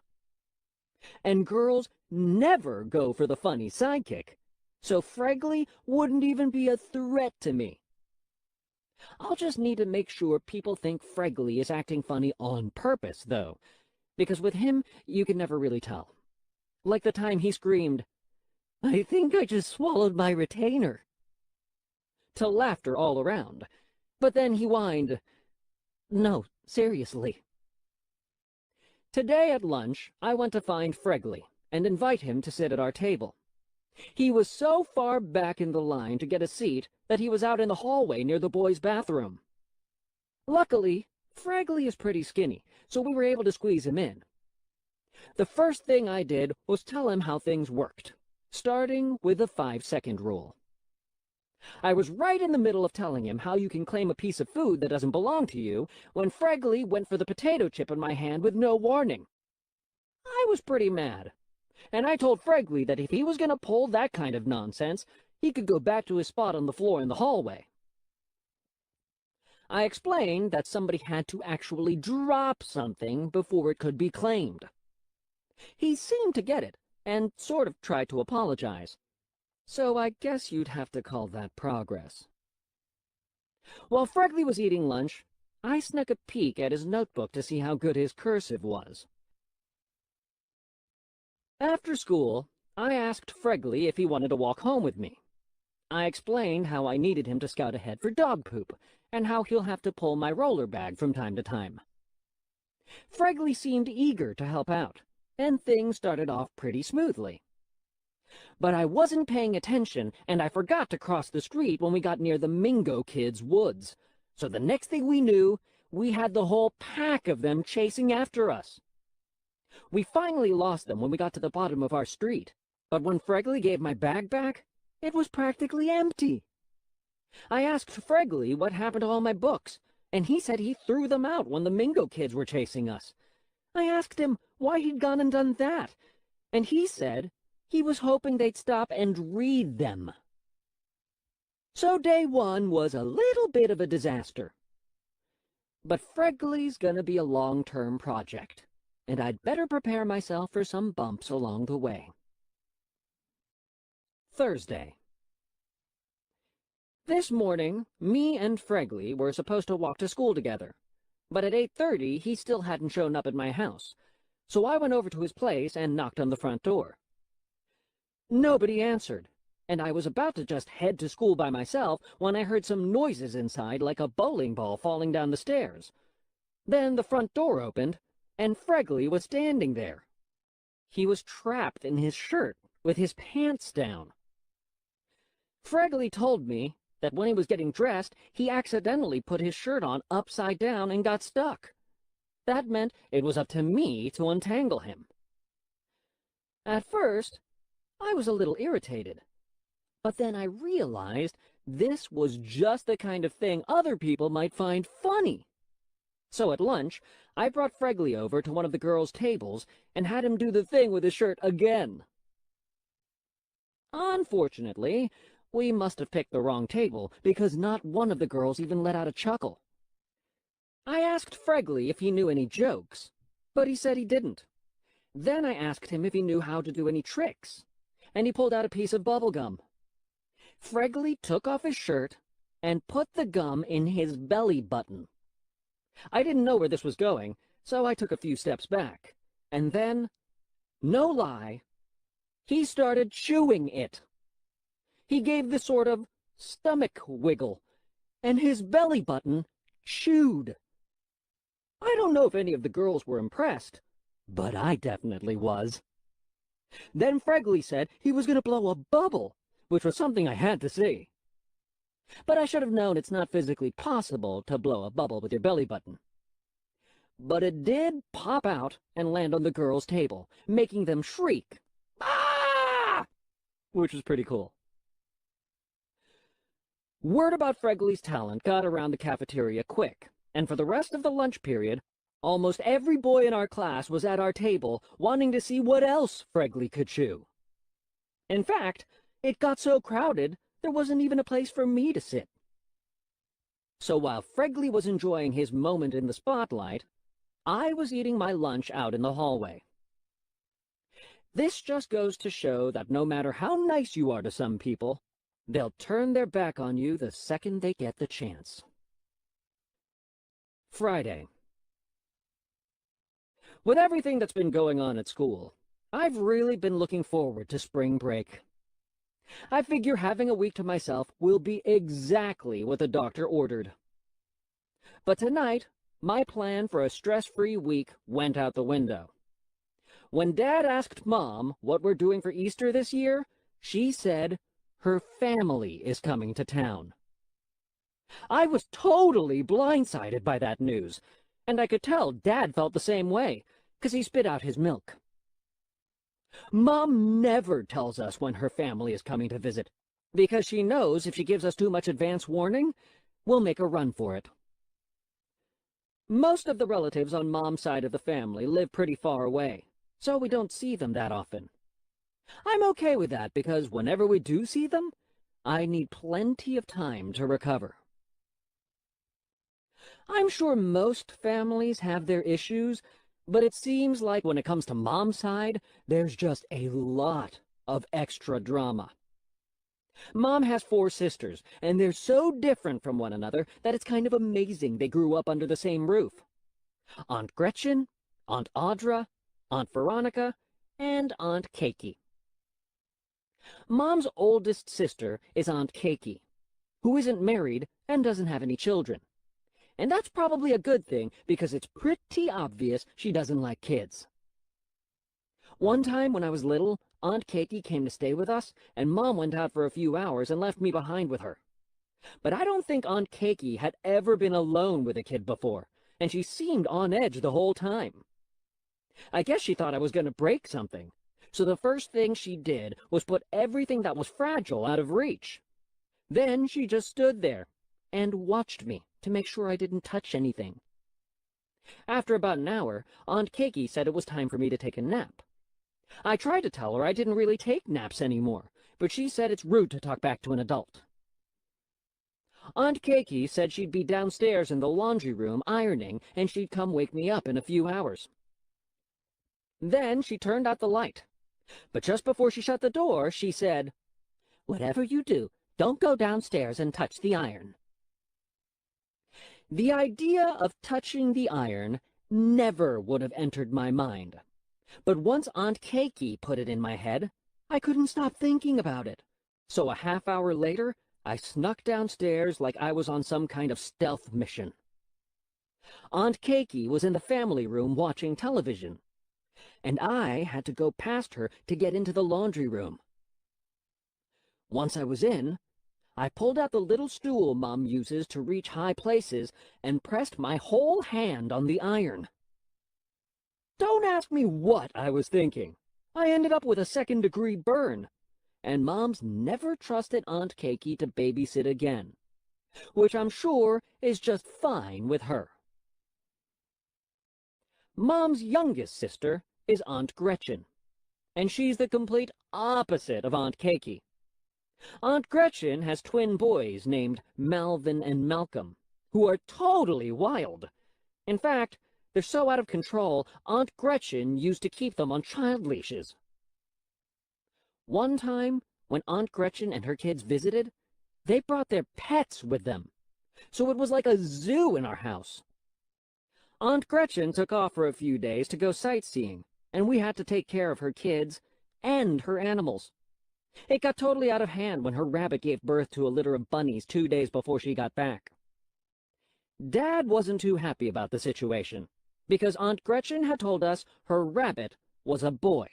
And girls never go for the funny sidekick, so Fregley wouldn't even be a threat to me. I'll just need to make sure people think Fregley is acting funny on purpose, though, because with him, you can never really tell. Like the time he screamed, "I think I just swallowed my retainer," to laughter all around. But then he whined, "No, seriously." Today at lunch, I went to find Fregley and invite him to sit at our table. He was so far back in the line to get a seat that he was out in the hallway near the boys' bathroom. Luckily, Fregley is pretty skinny, so we were able to squeeze him in. The first thing I did was tell him how things worked, starting with the 5-second rule. I was right in the middle of telling him how you can claim a piece of food that doesn't belong to you when Fregley went for the potato chip in my hand with no warning. I was pretty mad, and I told Fregley that if he was going to pull that kind of nonsense, he could go back to his spot on the floor in the hallway. I explained that somebody had to actually drop something before it could be claimed. He seemed to get it, and sort of tried to apologize. So I guess you'd have to call that progress. While Fregley was eating lunch, I snuck a peek at his notebook to see how good his cursive was. After school, I asked Fregley if he wanted to walk home with me. I explained how I needed him to scout ahead for dog poop, and how he'll have to pull my roller bag from time to time. Fregley seemed eager to help out, and things started off pretty smoothly. But I wasn't paying attention, and I forgot to cross the street when we got near the Mingo kids' woods. So the next thing we knew, we had the whole pack of them chasing after us. We finally lost them when we got to the bottom of our street, But when Fregley gave my bag back, it was practically empty. I asked Fregley what happened to all my books, and he said he threw them out when the Mingo kids were chasing us. I asked him why he'd gone and done that, and he said he was hoping they'd stop and read them. So day one was a little bit of a disaster. But Fregley's gonna be a long-term project, and I'd better prepare myself for some bumps along the way. Thursday. This morning, me and Fregley were supposed to walk to school together, but at 8:30 he still hadn't shown up at my house, so I went over to his place and knocked on the front door. Nobody answered, and I was about to just head to school by myself when I heard some noises inside like a bowling ball falling down the stairs. Then the front door opened, and Fregley was standing there. He was trapped in his shirt with his pants down. Fregley told me that when he was getting dressed, he accidentally put his shirt on upside down and got stuck. That meant it was up to me to untangle him. At first, I was a little irritated, but then I realized this was just the kind of thing other people might find funny. So at lunch, I brought Fregley over to one of the girls' tables and had him do the thing with his shirt again. Unfortunately, we must have picked the wrong table, because not one of the girls even let out a chuckle. I asked Fregley if he knew any jokes, but he said he didn't. Then I asked him if he knew how to do any tricks, and he pulled out a piece of bubble gum. Fregley took off his shirt and put the gum in his belly button. I didn't know where this was going, so I took a few steps back, and then, no lie, he started chewing it. He gave this sort of stomach wiggle, and his belly button chewed. I don't know if any of the girls were impressed, but I definitely was. Then Fregley said he was going to blow a bubble, which was something I had to see. But I should have known it's not physically possible to blow a bubble with your belly button. But it did pop out and land on the girls' table, making them shriek, "Ah!" which was pretty cool. Word about Fregley's talent got around the cafeteria quick, and for the rest of the lunch period, almost every boy in our class was at our table wanting to see what else Fregley could chew. In fact, it got so crowded there wasn't even a place for me to sit. So while Fregley was enjoying his moment in the spotlight, I was eating my lunch out in the hallway. This just goes to show that no matter how nice you are to some people, they'll turn their back on you the second they get the chance. Friday. With everything that's been going on at school, I've really been looking forward to spring break. I figure having a week to myself will be exactly what the doctor ordered. But tonight, my plan for a stress-free week went out the window. When Dad asked Mom what we're doing for Easter this year, she said her family is coming to town. I was totally blindsided by that news, and I could tell Dad felt the same way, 'cause he spit out his milk. Mom never tells us when her family is coming to visit, because she knows if she gives us too much advance warning, we'll make a run for it. Most of the relatives on Mom's side of the family live pretty far away, so we don't see them that often. I'm okay with that, because whenever we do see them, I need plenty of time to recover. I'm sure most families have their issues, but it seems like when it comes to Mom's side, there's just a lot of extra drama. Mom has 4 sisters, and they're so different from one another that it's kind of amazing they grew up under the same roof. Aunt Gretchen, Aunt Audra, Aunt Veronica, and Aunt Keiki. Mom's oldest sister is Aunt Keiki, who isn't married and doesn't have any children. And that's probably a good thing, because it's pretty obvious she doesn't like kids. One time when I was little, Aunt Keiki came to stay with us, and Mom went out for a few hours and left me behind with her. But I don't think Aunt Keiki had ever been alone with a kid before, and she seemed on edge the whole time. I guess she thought I was going to break something, So the first thing she did was put everything that was fragile out of reach. Then she just stood there and watched me to make sure I didn't touch anything. After about an hour, Aunt Keiki said it was time for me to take a nap. I tried to tell her I didn't really take naps anymore, but she said it's rude to talk back to an adult. Aunt Keiki said she'd be downstairs in the laundry room ironing, and she'd come wake me up in a few hours. Then she turned out the light. But just before she shut the door, she said, "Whatever you do, don't go downstairs and touch the iron." The idea of touching the iron never would have entered my mind. But once Aunt Keiki put it in my head, I couldn't stop thinking about it. So a half hour later, I snuck downstairs like I was on some kind of stealth mission. Aunt Keiki was in the family room watching television, and I had to go past her to get into the laundry room. Once I was in, I pulled out the little stool Mom uses to reach high places and pressed my whole hand on the iron. Don't ask me what I was thinking. I ended up with a second-degree burn, and Mom's never trusted Aunt Keiki to babysit again, which I'm sure is just fine with her. Mom's youngest sister is Aunt Gretchen, and she's the complete opposite of Aunt Keiki. Aunt Gretchen has twin boys named Malvin and Malcolm, who are totally wild. In fact, they're so out of control, Aunt Gretchen used to keep them on child leashes. One time, when Aunt Gretchen and her kids visited, they brought their pets with them, so it was like a zoo in our house. Aunt Gretchen took off for a few days to go sightseeing, and we had to take care of her kids and her animals. It got totally out of hand when her rabbit gave birth to a litter of bunnies 2 days before she got back. Dad wasn't too happy about the situation, because Aunt Gretchen had told us her rabbit was a boy.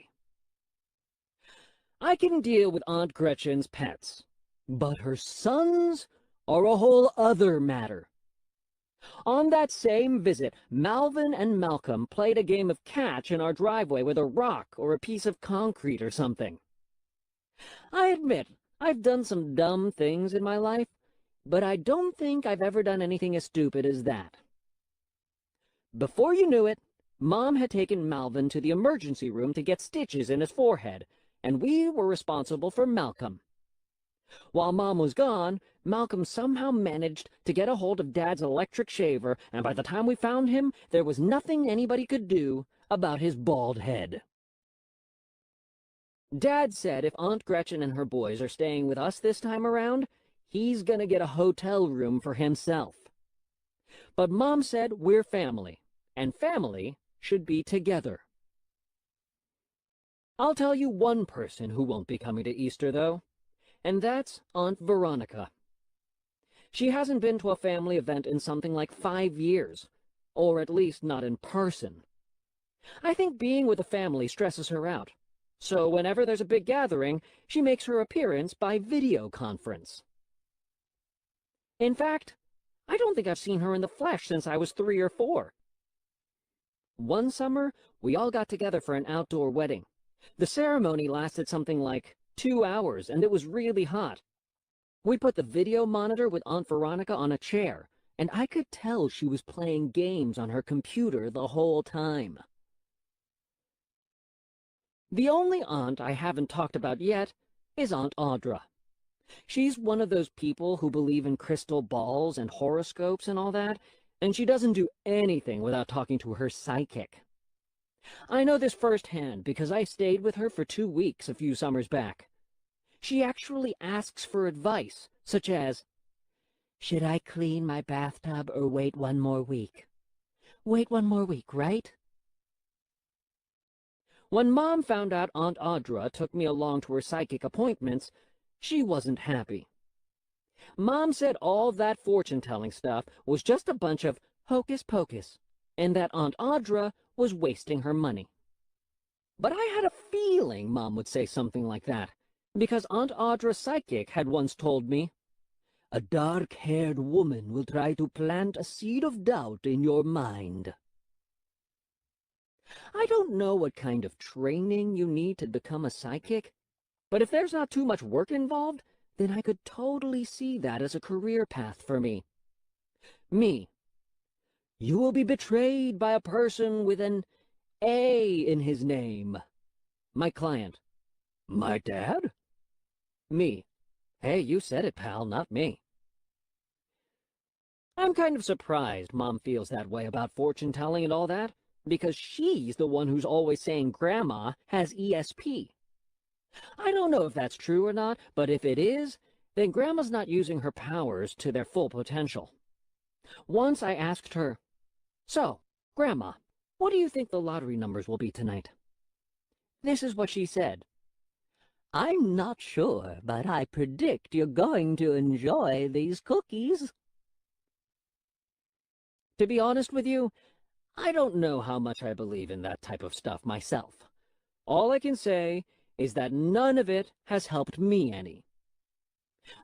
I can deal with Aunt Gretchen's pets, but her sons are a whole other matter. On that same visit, Malvin and Malcolm played a game of catch in our driveway with a rock or a piece of concrete or something. I admit, I've done some dumb things in my life, but I don't think I've ever done anything as stupid as that. Before you knew it, Mom had taken Malvin to the emergency room to get stitches in his forehead, and we were responsible for Malcolm. While Mom was gone, Malcolm somehow managed to get a hold of Dad's electric shaver, and by the time we found him, there was nothing anybody could do about his bald head. Dad said if Aunt Gretchen and her boys are staying with us this time around, he's gonna get a hotel room for himself. But Mom said we're family, and family should be together. I'll tell you one person who won't be coming to Easter, though, and that's Aunt Veronica. She hasn't been to a family event in something like 5 years, or at least not in person. I think being with a family stresses her out, so whenever there's a big gathering, she makes her appearance by video conference. In fact, I don't think I've seen her in the flesh since I was 3 or 4. One summer, we all got together for an outdoor wedding. The ceremony lasted something like 2 hours, and it was really hot. We put the video monitor with Aunt Veronica on a chair, and I could tell she was playing games on her computer the whole time. The only aunt I haven't talked about yet is Aunt Audra. She's one of those people who believe in crystal balls and horoscopes and all that, and she doesn't do anything without talking to her psychic. I know this firsthand because I stayed with her for 2 weeks a few summers back. She actually asks for advice, such as, "Should I clean my bathtub or wait 1 more week? Wait 1 more week, right?" When Mom found out Aunt Audra took me along to her psychic appointments, she wasn't happy. Mom said all that fortune-telling stuff was just a bunch of hocus pocus, and that Aunt Audra was wasting her money. But I had a feeling Mom would say something like that, because Aunt Audra's psychic had once told me, "A dark-haired woman will try to plant a seed of doubt in your mind." I don't know what kind of training you need to become a psychic, but if there's not too much work involved, then I could totally see that as a career path for me. Me. You will be betrayed by a person with an A in his name. My client. My dad? Me. Hey, you said it, pal, not me. I'm kind of surprised Mom feels that way about fortune-telling and all that, because she's the one who's always saying Grandma has ESP. I don't know if that's true or not, but if it is, then Grandma's not using her powers to their full potential. Once I asked her, "So, Grandma, what do you think the lottery numbers will be tonight?" This is what she said. "I'm not sure, but I predict you're going to enjoy these cookies." To be honest with you, I don't know how much I believe in that type of stuff myself. All I can say is that none of it has helped me any.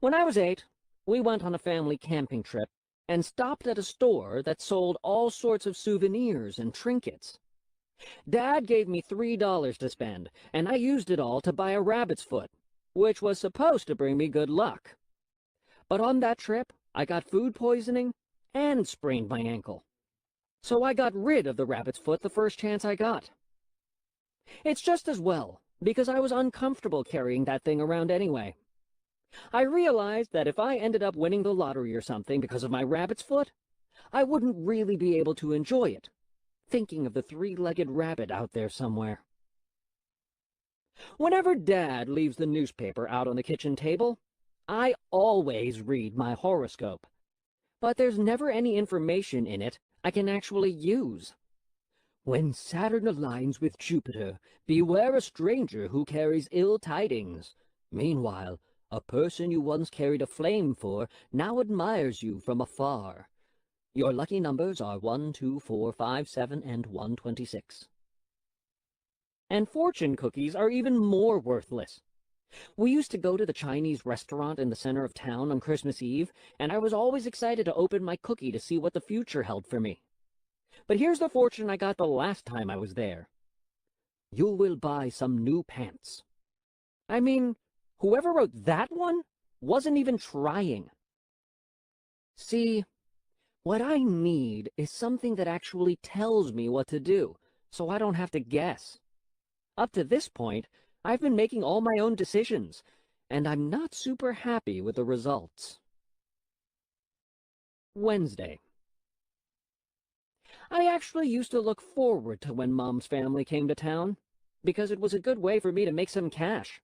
When I was 8, we went on a family camping trip and stopped at a store that sold all sorts of souvenirs and trinkets. Dad gave me $3 to spend, and I used it all to buy a rabbit's foot, which was supposed to bring me good luck. But on that trip, I got food poisoning and sprained my ankle. So I got rid of the rabbit's foot the first chance I got. It's just as well, because I was uncomfortable carrying that thing around anyway. I realized that if I ended up winning the lottery or something because of my rabbit's foot, I wouldn't really be able to enjoy it, thinking of the three-legged rabbit out there somewhere. Whenever Dad leaves the newspaper out on the kitchen table, I always read my horoscope. But there's never any information in it I can actually use. When Saturn aligns with Jupiter, beware a stranger who carries ill tidings. Meanwhile, a person you once carried a flame for now admires you from afar. Your lucky numbers are 1, 2, 4, 5, 7, and 126. And fortune cookies are even more worthless. We used to go to the Chinese restaurant in the center of town on Christmas Eve, and I was always excited to open my cookie to see what the future held for me. But here's the fortune I got the last time I was there. You will buy some new pants. I mean, whoever wrote that one wasn't even trying. See, what I need is something that actually tells me what to do, so I don't have to guess. Up to this point, I've been making all my own decisions, and I'm not super happy with the results. Wednesday. I actually used to look forward to when Mom's family came to town, because it was a good way for me to make some cash.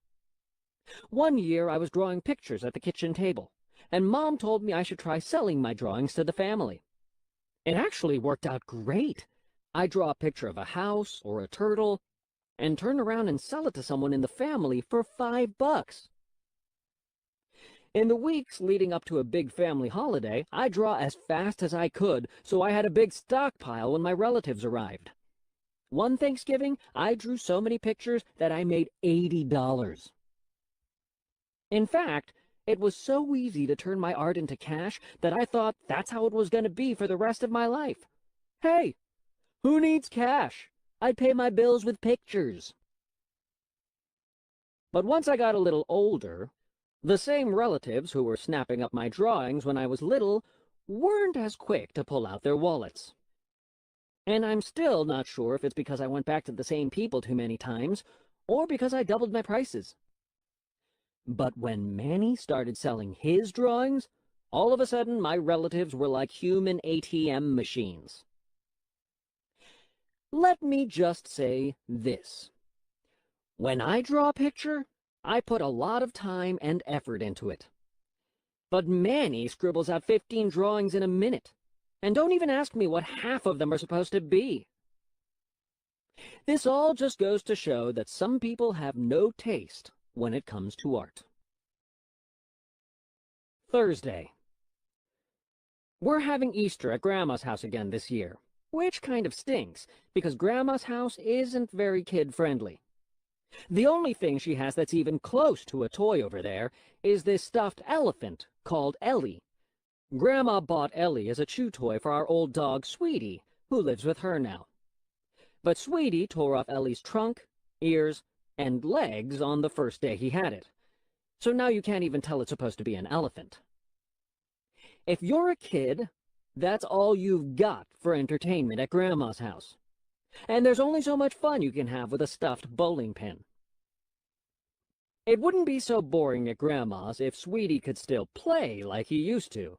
One year I was drawing pictures at the kitchen table, and Mom told me I should try selling my drawings to the family. It actually worked out great. I draw a picture of a house or a turtle, and turn around and sell it to someone in the family for $5. In the weeks leading up to a big family holiday, I draw as fast as I could, so I had a big stockpile when my relatives arrived. One Thanksgiving, I drew so many pictures that I made $80. In fact, it was so easy to turn my art into cash that I thought that's how it was going to be for the rest of my life. Hey, who needs cash? I'd pay my bills with pictures. But once I got a little older, the same relatives who were snapping up my drawings when I was little weren't as quick to pull out their wallets. And I'm still not sure if it's because I went back to the same people too many times, or because I doubled my prices. But when Manny started selling his drawings, all of a sudden my relatives were like human ATM machines. Let me just say this. When I draw a picture, I put a lot of time and effort into it. But Manny scribbles out 15 drawings in a minute, and don't even ask me what half of them are supposed to be. This all just goes to show that some people have no taste when it comes to art. Thursday. We're having Easter at Grandma's house again this year, which kind of stinks, because Grandma's house isn't very kid-friendly. The only thing she has that's even close to a toy over there is this stuffed elephant called Ellie. Grandma bought Ellie as a chew toy for our old dog, Sweetie, who lives with her now. But Sweetie tore off Ellie's trunk, ears, and legs on the first day he had it. So now you can't even tell it's supposed to be an elephant. If you're a kid, that's all you've got for entertainment at Grandma's house. And there's only so much fun you can have with a stuffed bowling pin. It wouldn't be so boring at Grandma's if Sweetie could still play like he used to.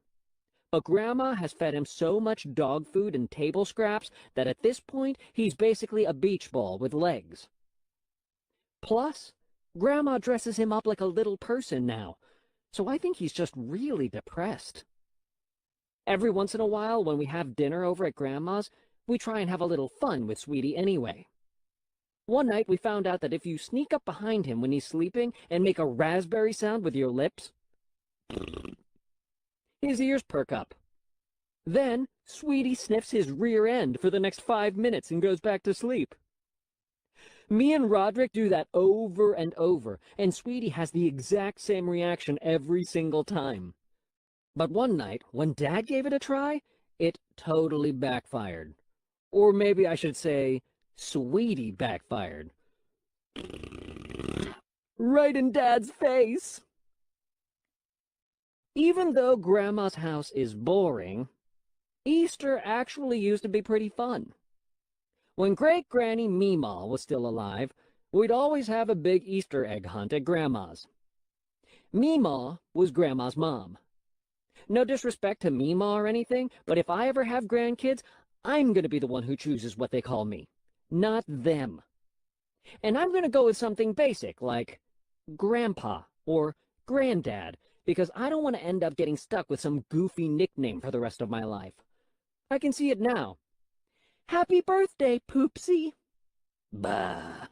But Grandma has fed him so much dog food and table scraps that at this point he's basically a beach ball with legs. Plus, Grandma dresses him up like a little person now, so I think he's just really depressed. Every once in a while, when we have dinner over at Grandma's, we try and have a little fun with Sweetie anyway. One night we found out that if you sneak up behind him when he's sleeping and make a raspberry sound with your lips, his ears perk up. Then Sweetie sniffs his rear end for the next 5 minutes and goes back to sleep. Me and Roderick do that over and over, and Sweetie has the exact same reaction every single time. But one night, when Dad gave it a try, it totally backfired. Or maybe I should say, Sweetie backfired. Right in Dad's face! Even though Grandma's house is boring, Easter actually used to be pretty fun. When Great-Granny Meemaw was still alive, we'd always have a big Easter egg hunt at Grandma's. Meemaw was Grandma's mom. No disrespect to Meemaw or anything, but if I ever have grandkids, I'm going to be the one who chooses what they call me, not them. And I'm going to go with something basic, like Grandpa or Granddad, because I don't want to end up getting stuck with some goofy nickname for the rest of my life. I can see it now. Happy birthday, Poopsie! Bah!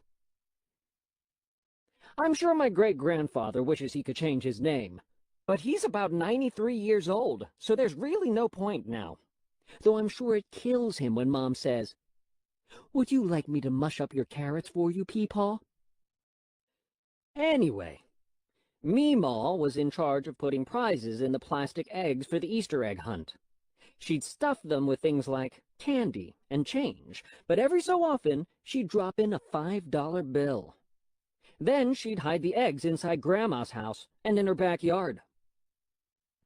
I'm sure my great-grandfather wishes he could change his name, but he's about 93 years old, so there's really no point now. Though I'm sure it kills him when Mom says, "Would you like me to mush up your carrots for you, Peepaw?" Anyway, Meemaw was in charge of putting prizes in the plastic eggs for the Easter egg hunt. She'd stuff them with things like candy and change, but every so often she'd drop in a $5 bill. Then she'd hide the eggs inside Grandma's house and in her backyard.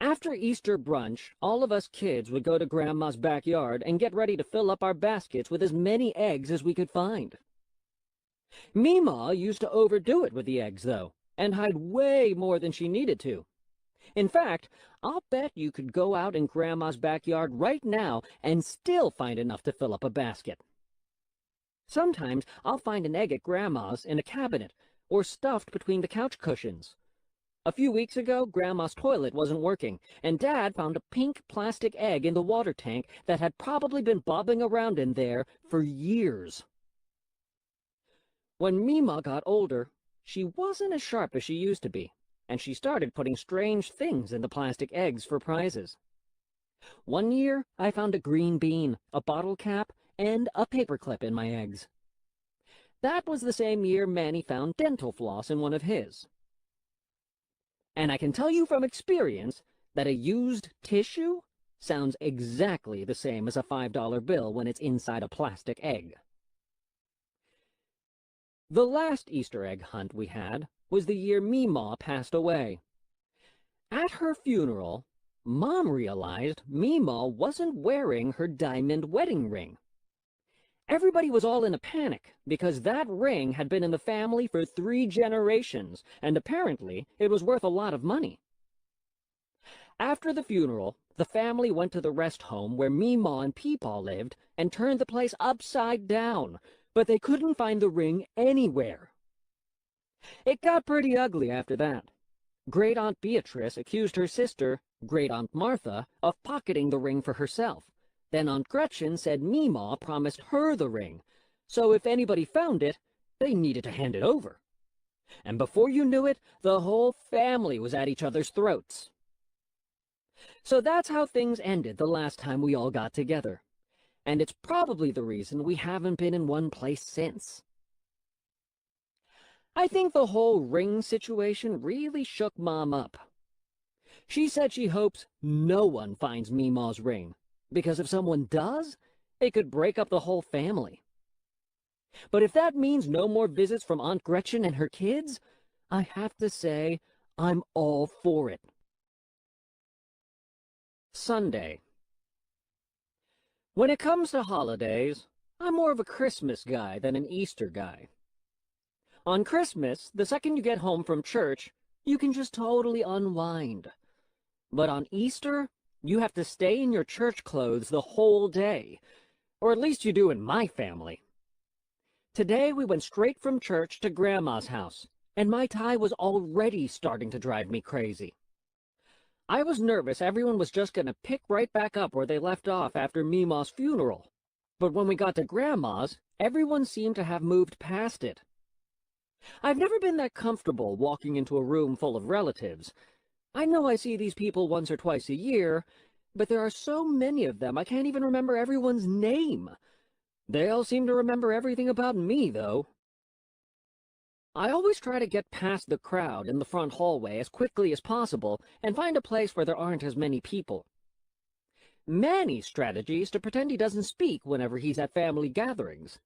After Easter brunch, all of us kids would go to Grandma's backyard and get ready to fill up our baskets with as many eggs as we could find. Meemaw used to overdo it with the eggs, though, and hide way more than she needed to. In fact, I'll bet you could go out in Grandma's backyard right now and still find enough to fill up a basket. Sometimes I'll find an egg at Grandma's in a cabinet or stuffed between the couch cushions. A few weeks ago, Grandma's toilet wasn't working, and Dad found a pink plastic egg in the water tank that had probably been bobbing around in there for years. When Meemaw got older, she wasn't as sharp as she used to be, and she started putting strange things in the plastic eggs for prizes. One year, I found a green bean, a bottle cap, and a paperclip in my eggs. That was the same year Manny found dental floss in one of his. And I can tell you from experience that a used tissue sounds exactly the same as a $5 bill when it's inside a plastic egg. The last Easter egg hunt we had was the year Meemaw passed away. At her funeral, Mom realized Meemaw wasn't wearing her diamond wedding ring. Everybody was all in a panic because that ring had been in the family for 3 generations, and apparently it was worth a lot of money. After the funeral, the family went to the rest home where Meemaw and Peepaw lived and turned the place upside down, but they couldn't find the ring anywhere. It got pretty ugly after that. Great Aunt Beatrice accused her sister, Great Aunt Martha, of pocketing the ring for herself. Then Aunt Gretchen said Meemaw promised her the ring, so if anybody found it, they needed to hand it over. And before you knew it, the whole family was at each other's throats. So that's how things ended the last time we all got together. And it's probably the reason we haven't been in one place since. I think the whole ring situation really shook Mom up. She said she hopes no one finds Meemaw's ring, because if someone does, it could break up the whole family. But if that means no more visits from Aunt Gretchen and her kids, I have to say, I'm all for it. Sunday. When it comes to holidays, I'm more of a Christmas guy than an Easter guy. On Christmas, the second you get home from church, you can just totally unwind. But on Easter, you have to stay in your church clothes the whole day, or at least you do in my family. Today we went straight from church to Grandma's house, and my tie was already starting to drive me crazy. I was nervous everyone was just going to pick right back up where they left off after Mima's funeral. But when we got to Grandma's, everyone seemed to have moved past it. I've never been that comfortable walking into a room full of relatives. I know I see these people once or twice a year, but there are so many of them I can't even remember everyone's name. They all seem to remember everything about me, though. I always try to get past the crowd in the front hallway as quickly as possible and find a place where there aren't as many people. Manny's strategy is to pretend he doesn't speak whenever he's at family gatherings.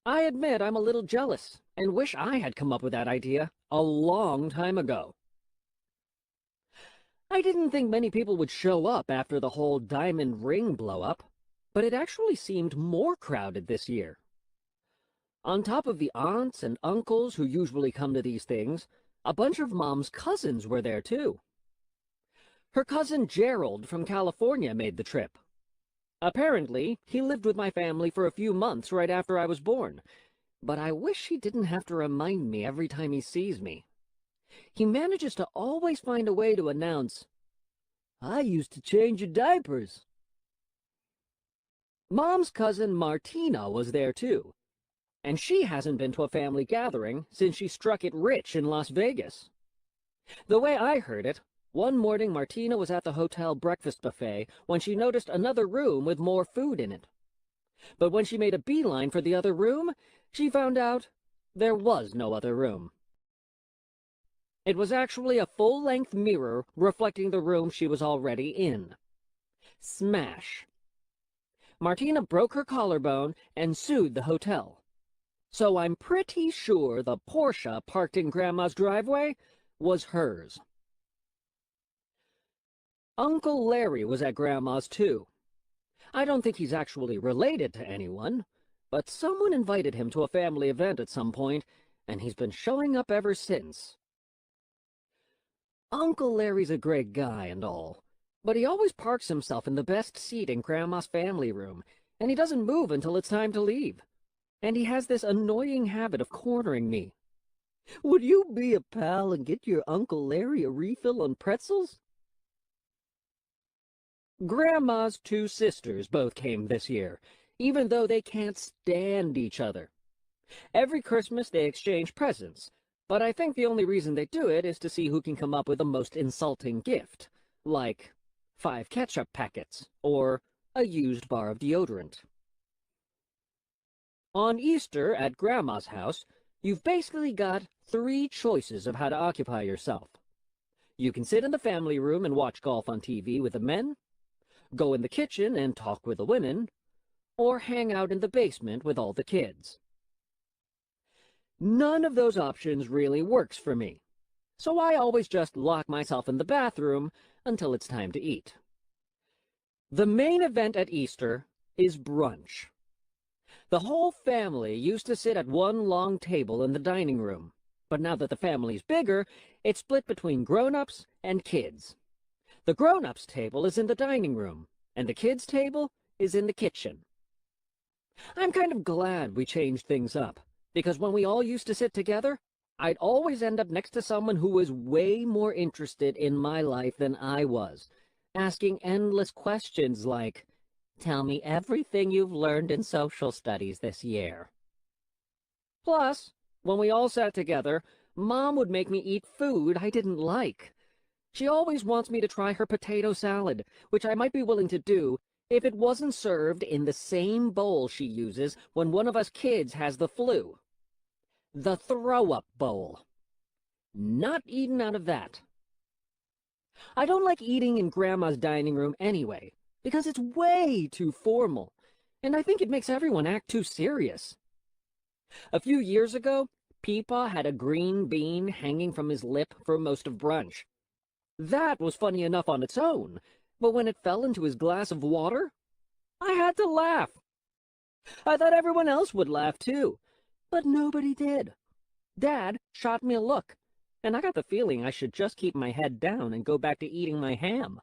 I admit I'm a little jealous and wish I had come up with that idea a long time ago. I didn't think many people would show up after the whole diamond ring blow-up, but it actually seemed more crowded this year. On top of the aunts and uncles who usually come to these things, a bunch of Mom's cousins were there too. Her cousin Gerald from California made the trip. Apparently, he lived with my family for a few months right after I was born, but I wish he didn't have to remind me every time he sees me. He manages to always find a way to announce, "I used to change your diapers." Mom's cousin Martina was there too, and she hasn't been to a family gathering since she struck it rich in Las Vegas. The way I heard it, one morning Martina was at the hotel breakfast buffet when she noticed another room with more food in it. But when she made a beeline for the other room, she found out there was no other room. It was actually a full-length mirror reflecting the room she was already in. Smash. Martina broke her collarbone and sued the hotel. So I'm pretty sure the Porsche parked in Grandma's driveway was hers. Uncle Larry was at Grandma's too. I don't think he's actually related to anyone, but someone invited him to a family event at some point, and he's been showing up ever since. Uncle Larry's a great guy and all, but he always parks himself in the best seat in Grandma's family room, and he doesn't move until it's time to leave. And he has this annoying habit of cornering me. "Would you be a pal and get your Uncle Larry a refill on pretzels?" Grandma's two sisters both came this year, even though they can't stand each other. Every Christmas they exchange presents, but I think the only reason they do it is to see who can come up with the most insulting gift, like 5 ketchup packets or a used bar of deodorant. On Easter at Grandma's house, you've basically got 3 choices of how to occupy yourself. You can sit in the family room and watch golf on TV with the men, go in the kitchen and talk with the women, or hang out in the basement with all the kids. None of those options really works for me, so I always just lock myself in the bathroom until it's time to eat. The main event at Easter is brunch. The whole family used to sit at one long table in the dining room, but now that the family's bigger, it's split between grown-ups and kids. The grown-ups table is in the dining room, and the kids' table is in the kitchen. I'm kind of glad we changed things up, because when we all used to sit together, I'd always end up next to someone who was way more interested in my life than I was, asking endless questions like, "Tell me everything you've learned in social studies this year." Plus, when we all sat together, Mom would make me eat food I didn't like. She always wants me to try her potato salad, which I might be willing to do if it wasn't served in the same bowl she uses when one of us kids has the flu. The throw-up bowl. Not eating out of that. I don't like eating in Grandma's dining room anyway, because it's way too formal, and I think it makes everyone act too serious. A few years ago, Peepaw had a green bean hanging from his lip for most of brunch. That was funny enough on its own, but when it fell into his glass of water, I had to laugh. I thought everyone else would laugh too, but nobody did. Dad shot me a look, and I got the feeling I should just keep my head down and go back to eating my ham.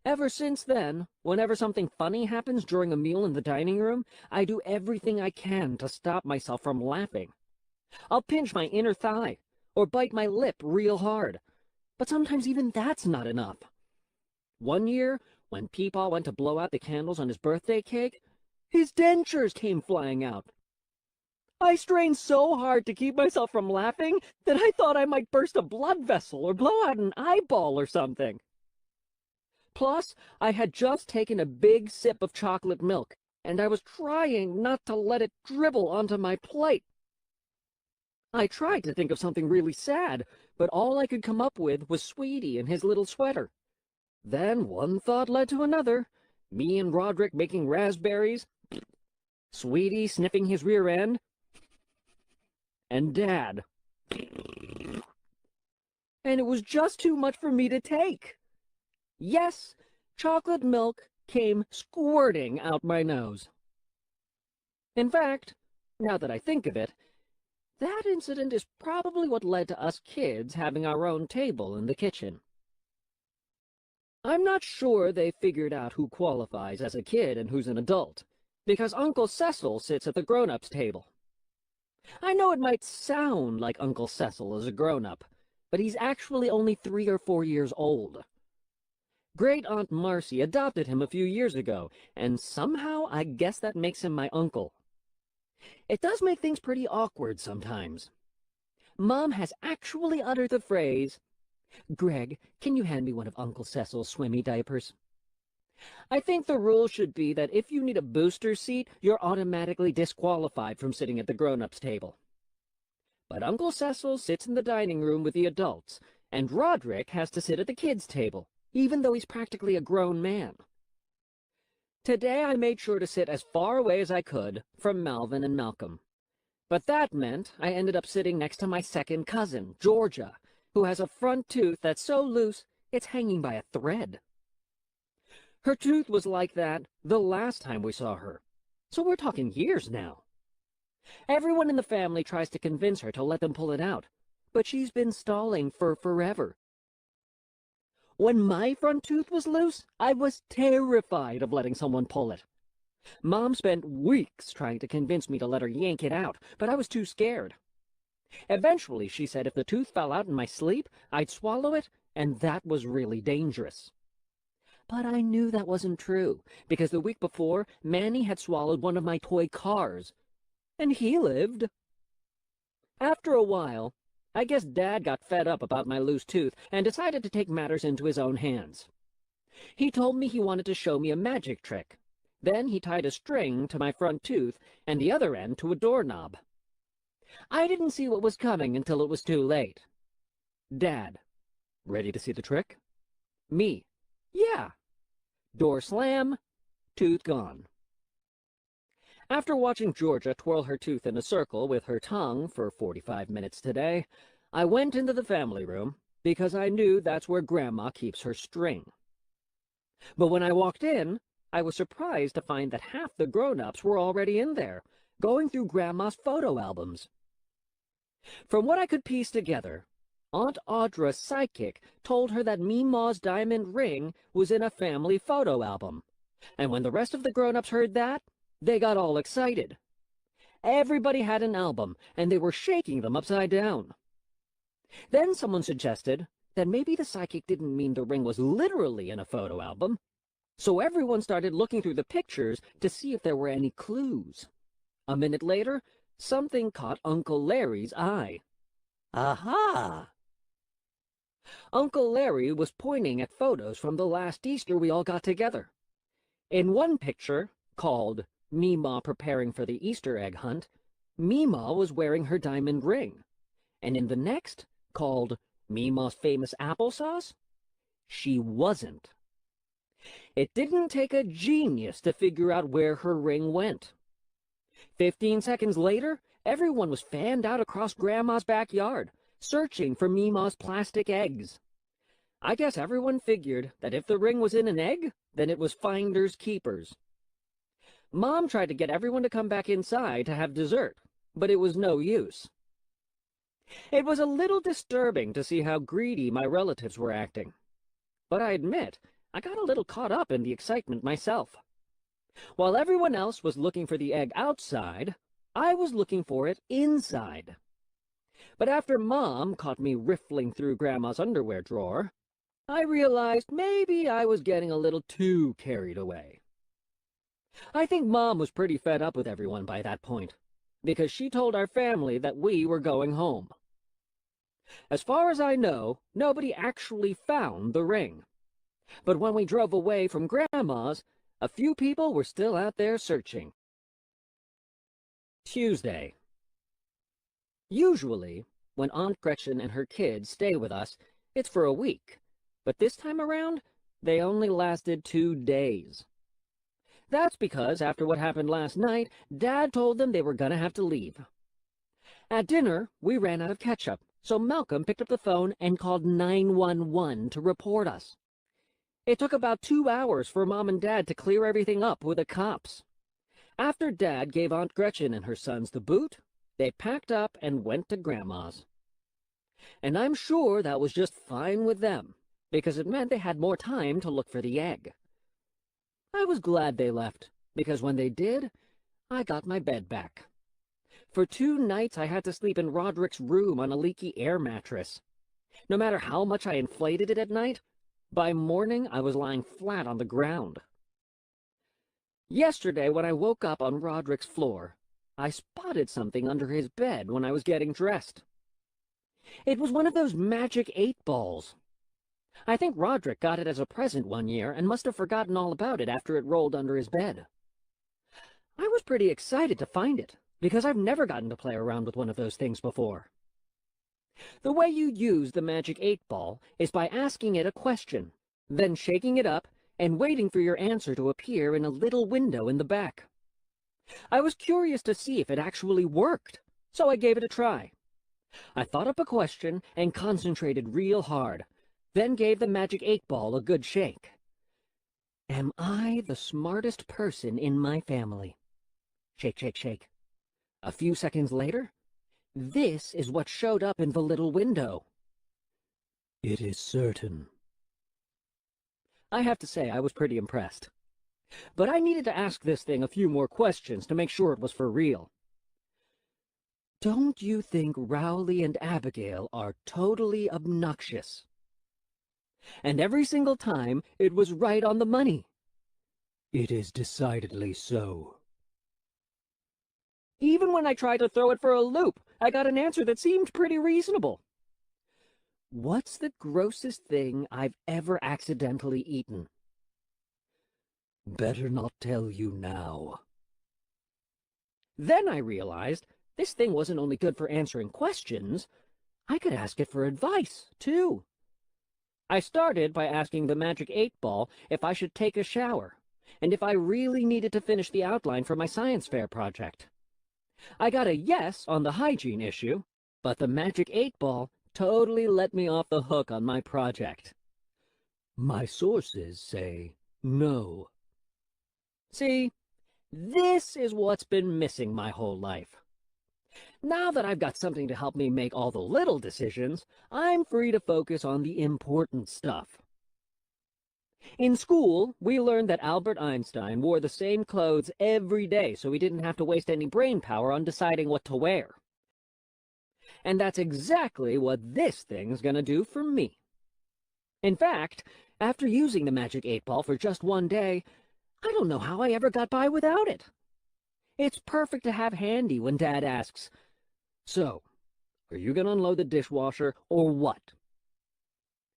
Ever since then, whenever something funny happens during a meal in the dining room, I do everything I can to stop myself from laughing. I'll pinch my inner thigh, or bite my lip real hard, but sometimes even that's not enough. One year, when Peepaw went to blow out the candles on his birthday cake, his dentures came flying out. I strained so hard to keep myself from laughing that I thought I might burst a blood vessel or blow out an eyeball or something. Plus, I had just taken a big sip of chocolate milk, and I was trying not to let it dribble onto my plate. I tried to think of something really sad, but all I could come up with was Sweetie and his little sweater. Then one thought led to another. Me and Roderick making raspberries, Sweetie sniffing his rear end, and Dad. And it was just too much for me to take. Yes, chocolate milk came squirting out my nose. In fact, now that I think of it, that incident is probably what led to us kids having our own table in the kitchen. I'm not sure they figured out who qualifies as a kid and who's an adult, because Uncle Cecil sits at the grown-ups table. I know it might sound like Uncle Cecil is a grown-up, but he's actually only 3 or 4 years old. Great-Aunt Marcy adopted him a few years ago, and somehow I guess that makes him my uncle. It does make things pretty awkward sometimes. Mom has actually uttered the phrase, "Greg, can you hand me one of Uncle Cecil's swimmy diapers?" I think the rule should be that if you need a booster seat, you're automatically disqualified from sitting at the grown-ups table. But Uncle Cecil sits in the dining room with the adults, and Roderick has to sit at the kids' table, even though he's practically a grown man. Today I made sure to sit as far away as I could from Malvin and Malcolm. But that meant I ended up sitting next to my second cousin, Georgia, who has a front tooth that's so loose it's hanging by a thread. Her tooth was like that the last time we saw her, so we're talking years now. Everyone in the family tries to convince her to let them pull it out, but she's been stalling for forever. When my front tooth was loose, I was terrified of letting someone pull it. Mom spent weeks trying to convince me to let her yank it out, but I was too scared. Eventually, she said if the tooth fell out in my sleep, I'd swallow it, and that was really dangerous. But I knew that wasn't true, because the week before, Manny had swallowed one of my toy cars, and he lived. After a while, I guess Dad got fed up about my loose tooth and decided to take matters into his own hands. He told me he wanted to show me a magic trick. Then he tied a string to my front tooth and the other end to a doorknob. I didn't see what was coming until it was too late. Dad, ready to see the trick? Me, yeah. Door slam, tooth gone. After watching Georgia twirl her tooth in a circle with her tongue for 45 minutes today, I went into the family room because I knew that's where Grandma keeps her string. But when I walked in, I was surprised to find that half the grown-ups were already in there, going through Grandma's photo albums. From what I could piece together, Aunt Audra's psychic told her that Meemaw's diamond ring was in a family photo album, and when the rest of the grown-ups heard that, they got all excited. Everybody had an album, and they were shaking them upside down. Then someone suggested that maybe the psychic didn't mean the ring was literally in a photo album, so everyone started looking through the pictures to see if there were any clues. A minute later, something caught Uncle Larry's eye. Aha! Uncle Larry was pointing at photos from the last Easter we all got together. In one picture, called Meemaw Preparing for the Easter Egg Hunt, Meemaw was wearing her diamond ring. And in the next, called Meemaw's Famous Applesauce, she wasn't. It didn't take a genius to figure out where her ring went. 15 seconds later, everyone was fanned out across Grandma's backyard, searching for Meemaw's plastic eggs. I guess everyone figured that if the ring was in an egg, then it was finders keepers. Mom tried to get everyone to come back inside to have dessert, but it was no use. It was a little disturbing to see how greedy my relatives were acting. But I admit, I got a little caught up in the excitement myself. While everyone else was looking for the egg outside, I was looking for it inside. But after Mom caught me riffling through Grandma's underwear drawer, I realized maybe I was getting a little too carried away. I think Mom was pretty fed up with everyone by that point, because she told our family that we were going home. As far as I know, nobody actually found the ring. But when we drove away from Grandma's, a few people were still out there searching. Tuesday. Usually, when Aunt Gretchen and her kids stay with us, it's for a week. But this time around, they only lasted 2 days. That's because after what happened last night, Dad told them they were gonna have to leave. At dinner, we ran out of ketchup, so Malcolm picked up the phone and called 911 to report us. It took about 2 hours for Mom and Dad to clear everything up with the cops. After Dad gave Aunt Gretchen and her sons the boot, they packed up and went to Grandma's. And I'm sure that was just fine with them, because it meant they had more time to look for the egg. I was glad they left, because when they did, I got my bed back. For 2 nights I had to sleep in Roderick's room on a leaky air mattress. No matter how much I inflated it at night, by morning I was lying flat on the ground. Yesterday, when I woke up on Roderick's floor, I spotted something under his bed when I was getting dressed. It was one of those magic 8-balls. I think Roderick got it as a present one year and must have forgotten all about it after it rolled under his bed. I was pretty excited to find it, because I've never gotten to play around with one of those things before. The way you use the magic 8-ball is by asking it a question, then shaking it up and waiting for your answer to appear in a little window in the back. I was curious to see if it actually worked, so I gave it a try. I thought up a question and concentrated real hard, then gave the magic 8-ball a good shake. Am I the smartest person in my family? Shake, shake, shake. A few seconds later, this is what showed up in the little window. It is certain. I have to say I was pretty impressed. But I needed to ask this thing a few more questions to make sure it was for real. Don't you think Rowley and Abigail are totally obnoxious? And every single time, it was right on the money. It is decidedly so. Even when I tried to throw it for a loop, I got an answer that seemed pretty reasonable. What's the grossest thing I've ever accidentally eaten? Better not tell you now. Then I realized this thing wasn't only good for answering questions, I could ask it for advice, too. I started by asking the magic 8-ball if I should take a shower, and if I really needed to finish the outline for my science fair project. I got a yes on the hygiene issue, but the magic 8-ball totally let me off the hook on my project. My sources say no. See, this is what's been missing my whole life. Now that I've got something to help me make all the little decisions, I'm free to focus on the important stuff. In school, we learned that Albert Einstein wore the same clothes every day so he didn't have to waste any brain power on deciding what to wear. And that's exactly what this thing's gonna do for me. In fact, after using the magic 8-ball for just 1 day, I don't know how I ever got by without it. It's perfect to have handy when Dad asks, "So, are you gonna unload the dishwasher or what?"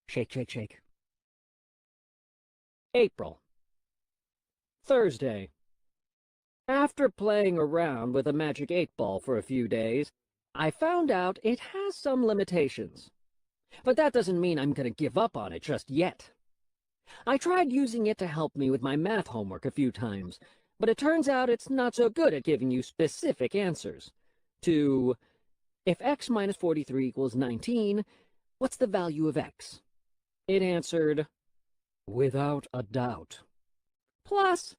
Shake, shake, shake. April. Thursday. After playing around with a magic 8-ball for a few days, I found out it has some limitations. But that doesn't mean I'm gonna give up on it just yet. I tried using it to help me with my math homework a few times, but it turns out it's not so good at giving you specific answers. To, if x minus 43 equals 19, what's the value of x? It answered, without a doubt. Plus,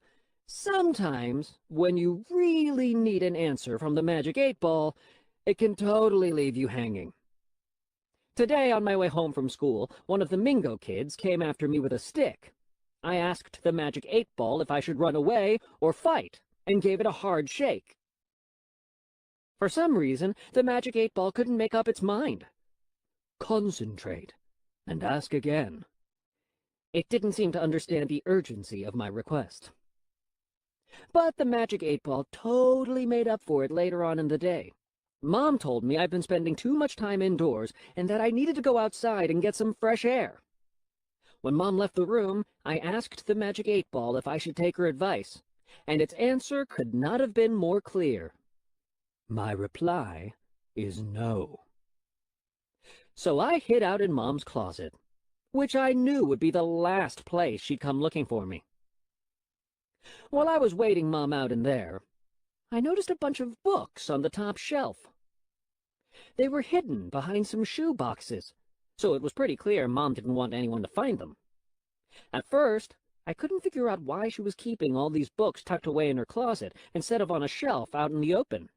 sometimes, when you really need an answer from the Magic 8-Ball, it can totally leave you hanging. Today, on my way home from school, one of the Mingo kids came after me with a stick. I asked the Magic 8-Ball if I should run away or fight, and gave it a hard shake. For some reason, the Magic 8-Ball couldn't make up its mind. Concentrate, and ask again. It didn't seem to understand the urgency of my request. But the Magic 8-Ball totally made up for it later on in the day. Mom told me I've been spending too much time indoors and that I needed to go outside and get some fresh air. When Mom left the room, I asked the Magic 8-Ball if I should take her advice, and its answer could not have been more clear. My reply is no. So I hid out in Mom's closet, which I knew would be the last place she'd come looking for me. While I was waiting Mom out in there, I noticed a bunch of books on the top shelf. They were hidden behind some shoe boxes, so it was pretty clear Mom didn't want anyone to find them. At first, I couldn't figure out why she was keeping all these books tucked away in her closet instead of on a shelf out in the open.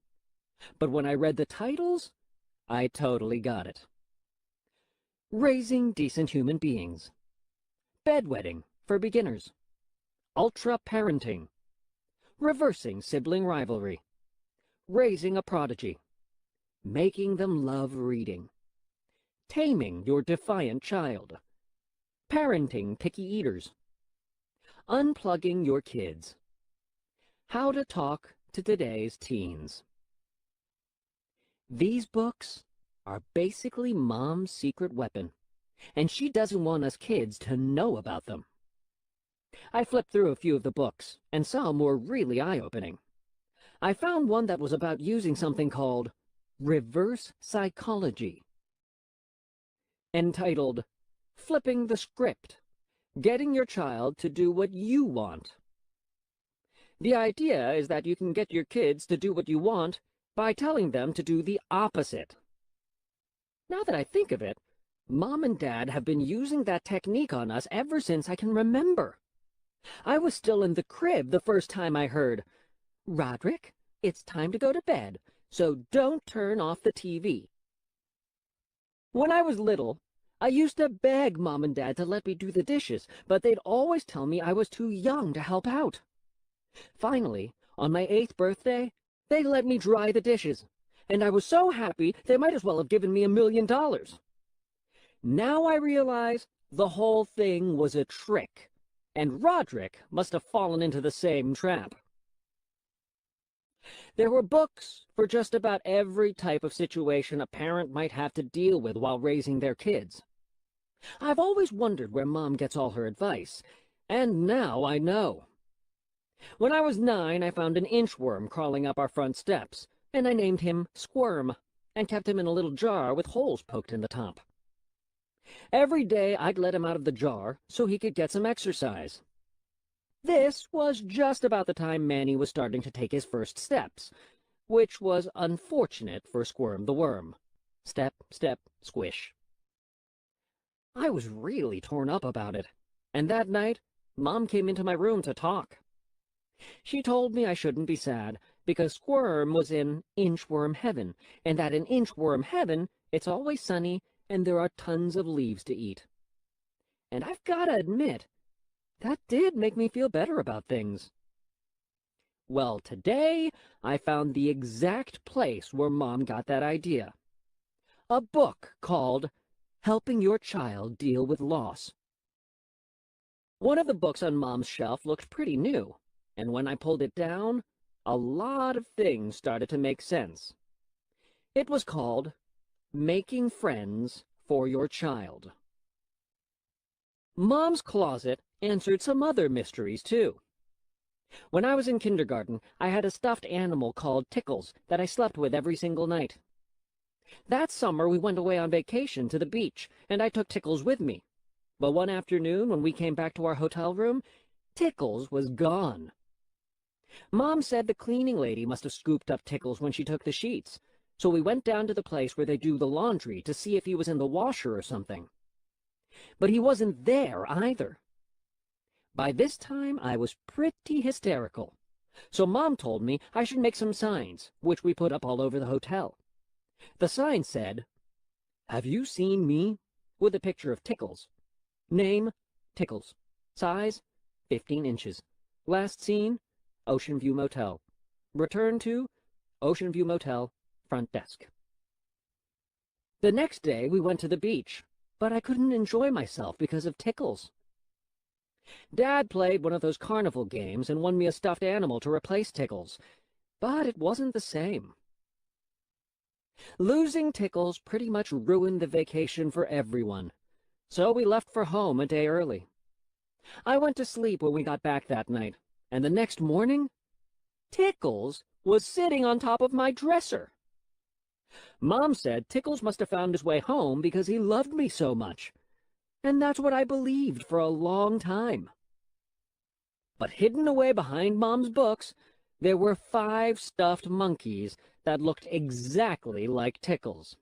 But when I read the titles, I totally got it. Raising Decent Human Beings, Bedwetting for Beginners, Ultra Parenting, Reversing Sibling Rivalry, Raising a Prodigy, Making Them Love Reading, Taming Your Defiant Child, Parenting Picky Eaters, Unplugging Your Kids, How to Talk to Today's Teens. These books are basically Mom's secret weapon, and she doesn't want us kids to know about them. I flipped through a few of the books, and some were really eye-opening. I found one that was about using something called reverse psychology, entitled Flipping the Script, Getting Your Child to Do What You Want. The idea is that you can get your kids to do what you want by telling them to do the opposite. Now that I think of it, Mom and Dad have been using that technique on us ever since I can remember. I was still in the crib the first time I heard, "Roderick, it's time to go to bed, so don't turn off the TV." When I was little, I used to beg Mom and Dad to let me do the dishes, but they'd always tell me I was too young to help out. Finally, on my 8th birthday, they let me dry the dishes, and I was so happy they might as well have given me $1 million. Now I realize the whole thing was a trick, and Roderick must have fallen into the same trap. There were books for just about every type of situation a parent might have to deal with while raising their kids. I've always wondered where Mom gets all her advice, and now I know. When I was 9, I found an inchworm crawling up our front steps, and I named him Squirm, and kept him in a little jar with holes poked in the top. Every day I'd let him out of the jar so he could get some exercise. This was just about the time Manny was starting to take his first steps, which was unfortunate for Squirm the worm. Step, step, squish. I was really torn up about it, and that night Mom came into my room to talk. She told me I shouldn't be sad, because Squirm was in inchworm heaven, and that in inchworm heaven it's always sunny and there are tons of leaves to eat. And I've got to admit, that did make me feel better about things. Well, today I found the exact place where Mom got that idea. A book called Helping Your Child Deal with Loss. One of the books on Mom's shelf looked pretty new, and when I pulled it down, a lot of things started to make sense. It was called Making Friends for Your Child. Mom's closet answered some other mysteries, too. When I was in kindergarten, I had a stuffed animal called Tickles that I slept with every single night. That summer, we went away on vacation to the beach, and I took Tickles with me. But one afternoon, when we came back to our hotel room, Tickles was gone. Mom said the cleaning lady must have scooped up Tickles when she took the sheets, so we went down to the place where they do the laundry to see if he was in the washer or something. But he wasn't there either. By this time, I was pretty hysterical, so Mom told me I should make some signs, which we put up all over the hotel. The sign said, "Have you seen me?" with a picture of Tickles. Name, Tickles. Size, 15 inches. Last seen, Ocean View Motel. Return to Ocean View Motel, front desk. The next day we went to the beach, but I couldn't enjoy myself because of Tickles. Dad played one of those carnival games and won me a stuffed animal to replace Tickles, but it wasn't the same. Losing Tickles pretty much ruined the vacation for everyone, so we left for home a day early. I went to sleep when we got back that night, and the next morning, Tickles was sitting on top of my dresser. Mom said Tickles must have found his way home because he loved me so much, and that's what I believed for a long time. But hidden away behind Mom's books, there were 5 stuffed monkeys that looked exactly like Tickles.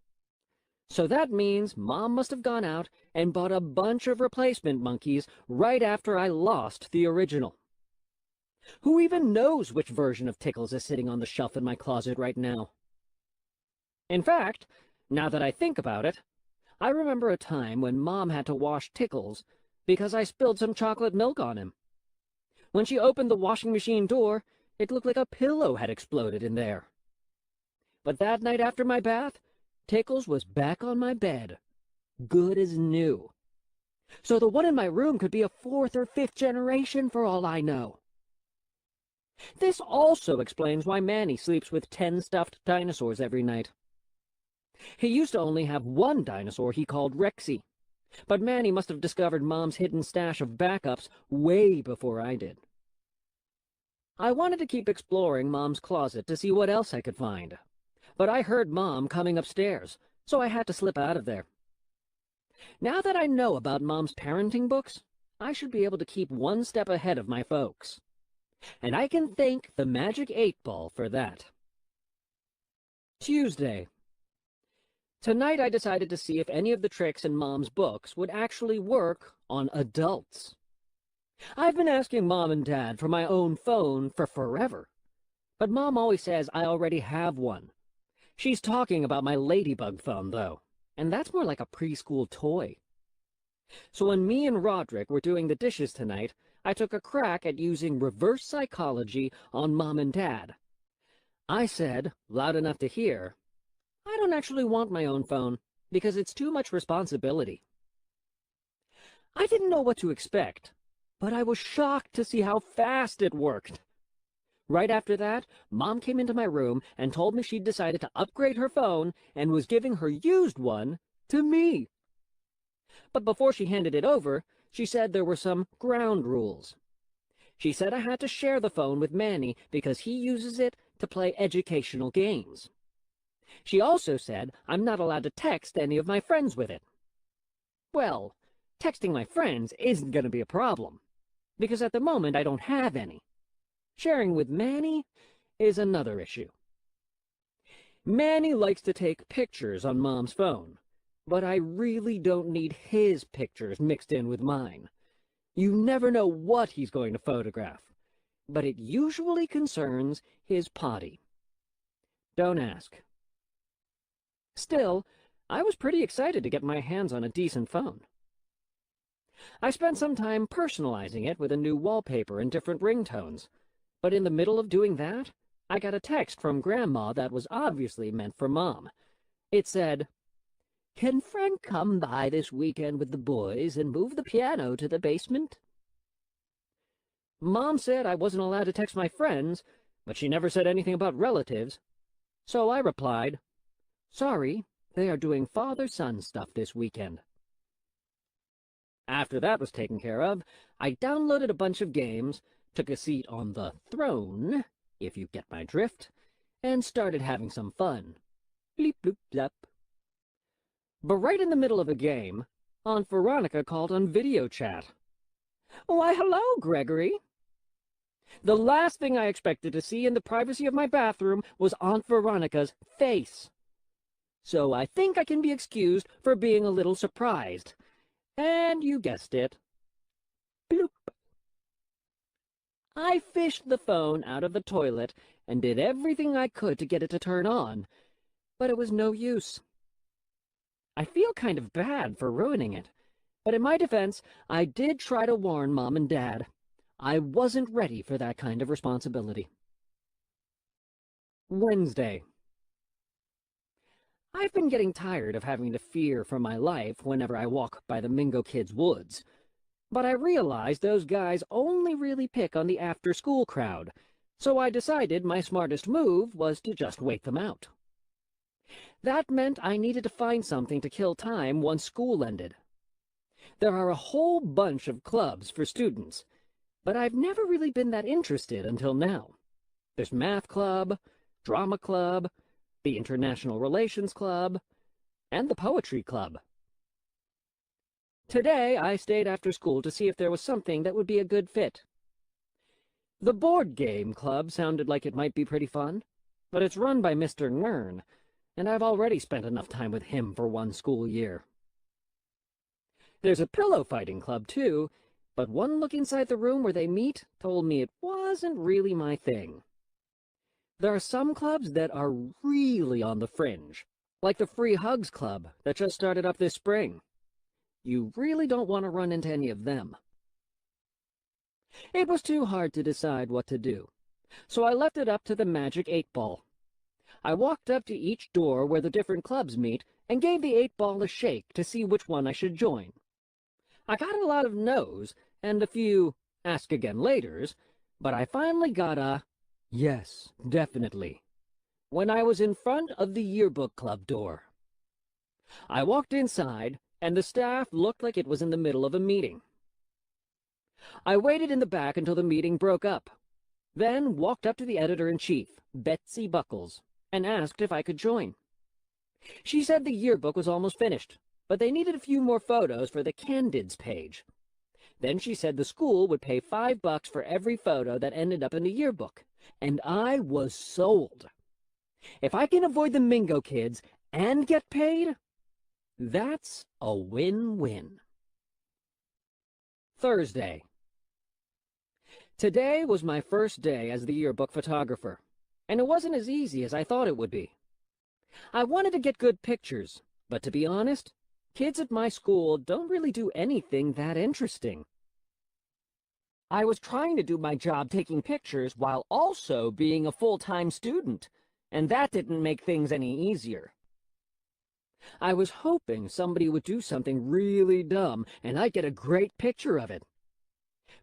So that means Mom must have gone out and bought a bunch of replacement monkeys right after I lost the original. Who even knows which version of Tickles is sitting on the shelf in my closet right now? In fact, now that I think about it, I remember a time when Mom had to wash Tickles because I spilled some chocolate milk on him. When she opened the washing machine door, it looked like a pillow had exploded in there. But that night after my bath, Tickles was back on my bed, good as new. So the one in my room could be a 4th or 5th generation for all I know. This also explains why Manny sleeps with 10 stuffed dinosaurs every night. He used to only have one dinosaur he called Rexy, but Manny must have discovered Mom's hidden stash of backups way before I did. I wanted to keep exploring Mom's closet to see what else I could find, but I heard Mom coming upstairs, so I had to slip out of there. Now that I know about Mom's parenting books, I should be able to keep one step ahead of my folks. And I can thank the Magic 8-Ball for that. Tuesday. Tonight I decided to see if any of the tricks in Mom's books would actually work on adults. I've been asking Mom and Dad for my own phone for forever, but Mom always says I already have one. She's talking about my Ladybug phone, though, and that's more like a preschool toy. So when me and Roderick were doing the dishes tonight, I took a crack at using reverse psychology on Mom and Dad. I said, loud enough to hear, I don't actually want my own phone because it's too much responsibility. I didn't know what to expect, but I was shocked to see how fast it worked. Right after that, Mom came into my room and told me she'd decided to upgrade her phone and was giving her used one to me. But before she handed it over, she said there were some ground rules. She said I had to share the phone with Manny because he uses it to play educational games. She also said I'm not allowed to text any of my friends with it. Well, texting my friends isn't going to be a problem, because at the moment I don't have any. Sharing with Manny is another issue. Manny likes to take pictures on Mom's phone, but I really don't need his pictures mixed in with mine. You never know what he's going to photograph, but it usually concerns his potty. Don't ask. Still, I was pretty excited to get my hands on a decent phone. I spent some time personalizing it with a new wallpaper and different ringtones, but in the middle of doing that, I got a text from Grandma that was obviously meant for Mom. It said, "Can Frank come by this weekend with the boys and move the piano to the basement?" Mom said I wasn't allowed to text my friends, but she never said anything about relatives. So I replied, "Sorry, they are doing father-son stuff this weekend." After that was taken care of, I downloaded a bunch of games, took a seat on the throne, if you get my drift, and started having some fun. Bleep bloop blap. But right in the middle of a game, Aunt Veronica called on video chat. "Why, hello, Gregory." The last thing I expected to see in the privacy of my bathroom was Aunt Veronica's face. So I think I can be excused for being a little surprised. And you guessed it. Bloop. I fished the phone out of the toilet and did everything I could to get it to turn on, but it was no use. I feel kind of bad for ruining it, but in my defense, I did try to warn Mom and Dad. I wasn't ready for that kind of responsibility. Wednesday. I've been getting tired of having to fear for my life whenever I walk by the Mingo Kids' woods. But I realized those guys only really pick on the after-school crowd, so I decided my smartest move was to just wait them out. That meant I needed to find something to kill time once school ended. There are a whole bunch of clubs for students, but I've never really been that interested until now. There's Math Club, Drama Club, the International Relations Club, and the Poetry Club. Today, I stayed after school to see if there was something that would be a good fit. The Board Game Club sounded like it might be pretty fun, but it's run by Mr. Nern, and I've already spent enough time with him for one school year. There's a Pillow Fighting Club, too, but one look inside the room where they meet told me it wasn't really my thing. There are some clubs that are really on the fringe, like the Free Hugs Club that just started up this spring. You really don't want to run into any of them. It was too hard to decide what to do, so I left it up to the Magic 8-Ball. I walked up to each door where the different clubs meet and gave the 8-Ball a shake to see which one I should join. I got a lot of no's and a few ask again laters, but I finally got a yes, definitely when I was in front of the yearbook club door. I walked inside, and the staff looked like it was in the middle of a meeting. I waited in the back until the meeting broke up, then walked up to the editor-in-chief, Betsy Buckles, and asked if I could join. She said the yearbook was almost finished, but they needed a few more photos for the Candids page. Then she said the school would pay $5 for every photo that ended up in the yearbook, and I was sold. If I can avoid the Mingo Kids and get paid, that's a win-win. Thursday. Today was my first day as the yearbook photographer, and it wasn't as easy as I thought it would be. I wanted to get good pictures, but to be honest, kids at my school don't really do anything that interesting. I was trying to do my job taking pictures while also being a full-time student, and that didn't make things any easier. I was hoping somebody would do something really dumb and I'd get a great picture of it.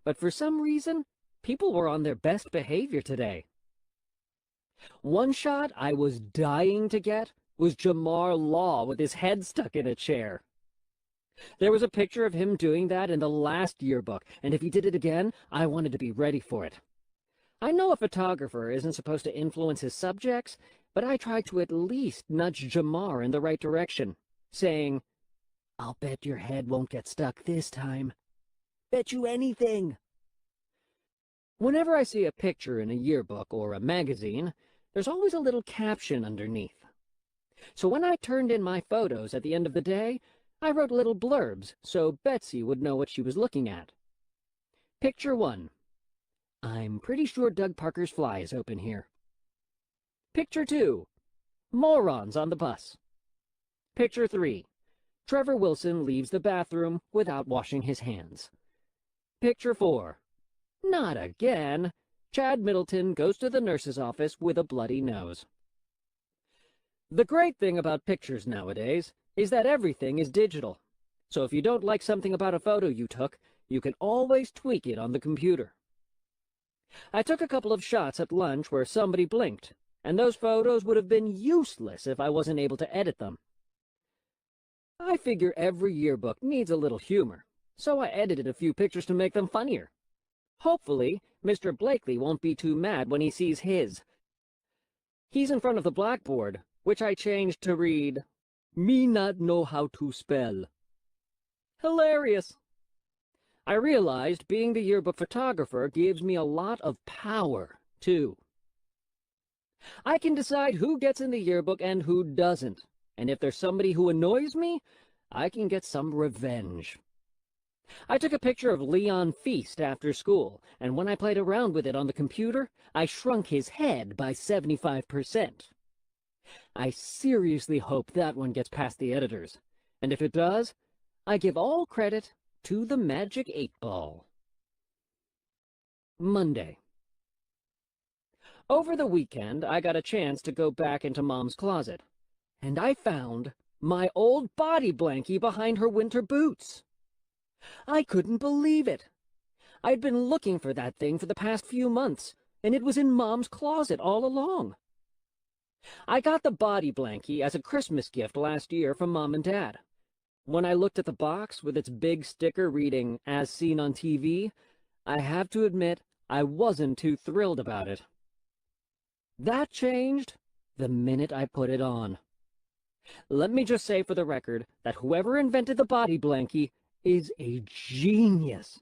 But for some reason, people were on their best behavior today. One shot I was dying to get was Jamar Law with his head stuck in a chair. There was a picture of him doing that in the last yearbook, and if he did it again, I wanted to be ready for it. I know a photographer isn't supposed to influence his subjects, but I tried to at least nudge Jamar in the right direction, saying, "I'll bet your head won't get stuck this time. Bet you anything." Whenever I see a picture in a yearbook or a magazine, there's always a little caption underneath. So when I turned in my photos at the end of the day, I wrote little blurbs so Betsy would know what she was looking at. Picture 1. I'm pretty sure Doug Parker's fly is open here. Picture 2. Morons on the bus. Picture 3. Trevor Wilson leaves the bathroom without washing his hands. Picture 4. Not again. Chad Middleton goes to the nurse's office with a bloody nose. The great thing about pictures nowadays is that everything is digital. So if you don't like something about a photo you took, you can always tweak it on the computer. I took a couple of shots at lunch where somebody blinked, and those photos would have been useless if I wasn't able to edit them. I figure every yearbook needs a little humor, so I edited a few pictures to make them funnier. Hopefully, Mr. Blakely won't be too mad when he sees his. He's in front of the blackboard, which I changed to read, "Me not know how to spell." Hilarious! I realized being the yearbook photographer gives me a lot of power, too. I can decide who gets in the yearbook and who doesn't, and if there's somebody who annoys me, I can get some revenge. I took a picture of Leon Feast after school, and when I played around with it on the computer, I shrunk his head by 75%. I seriously hope that one gets past the editors, and if it does, I give all credit to the Magic 8-Ball. Monday. Over the weekend, I got a chance to go back into Mom's closet, and I found my old body blankie behind her winter boots. I couldn't believe it. I'd been looking for that thing for the past few months, and it was in Mom's closet all along. I got the body blankie as a Christmas gift last year from Mom and Dad. When I looked at the box with its big sticker reading, "As seen on TV," I have to admit I wasn't too thrilled about it. That changed the minute I put it on. Let me just say for the record that whoever invented the body blankie is a genius.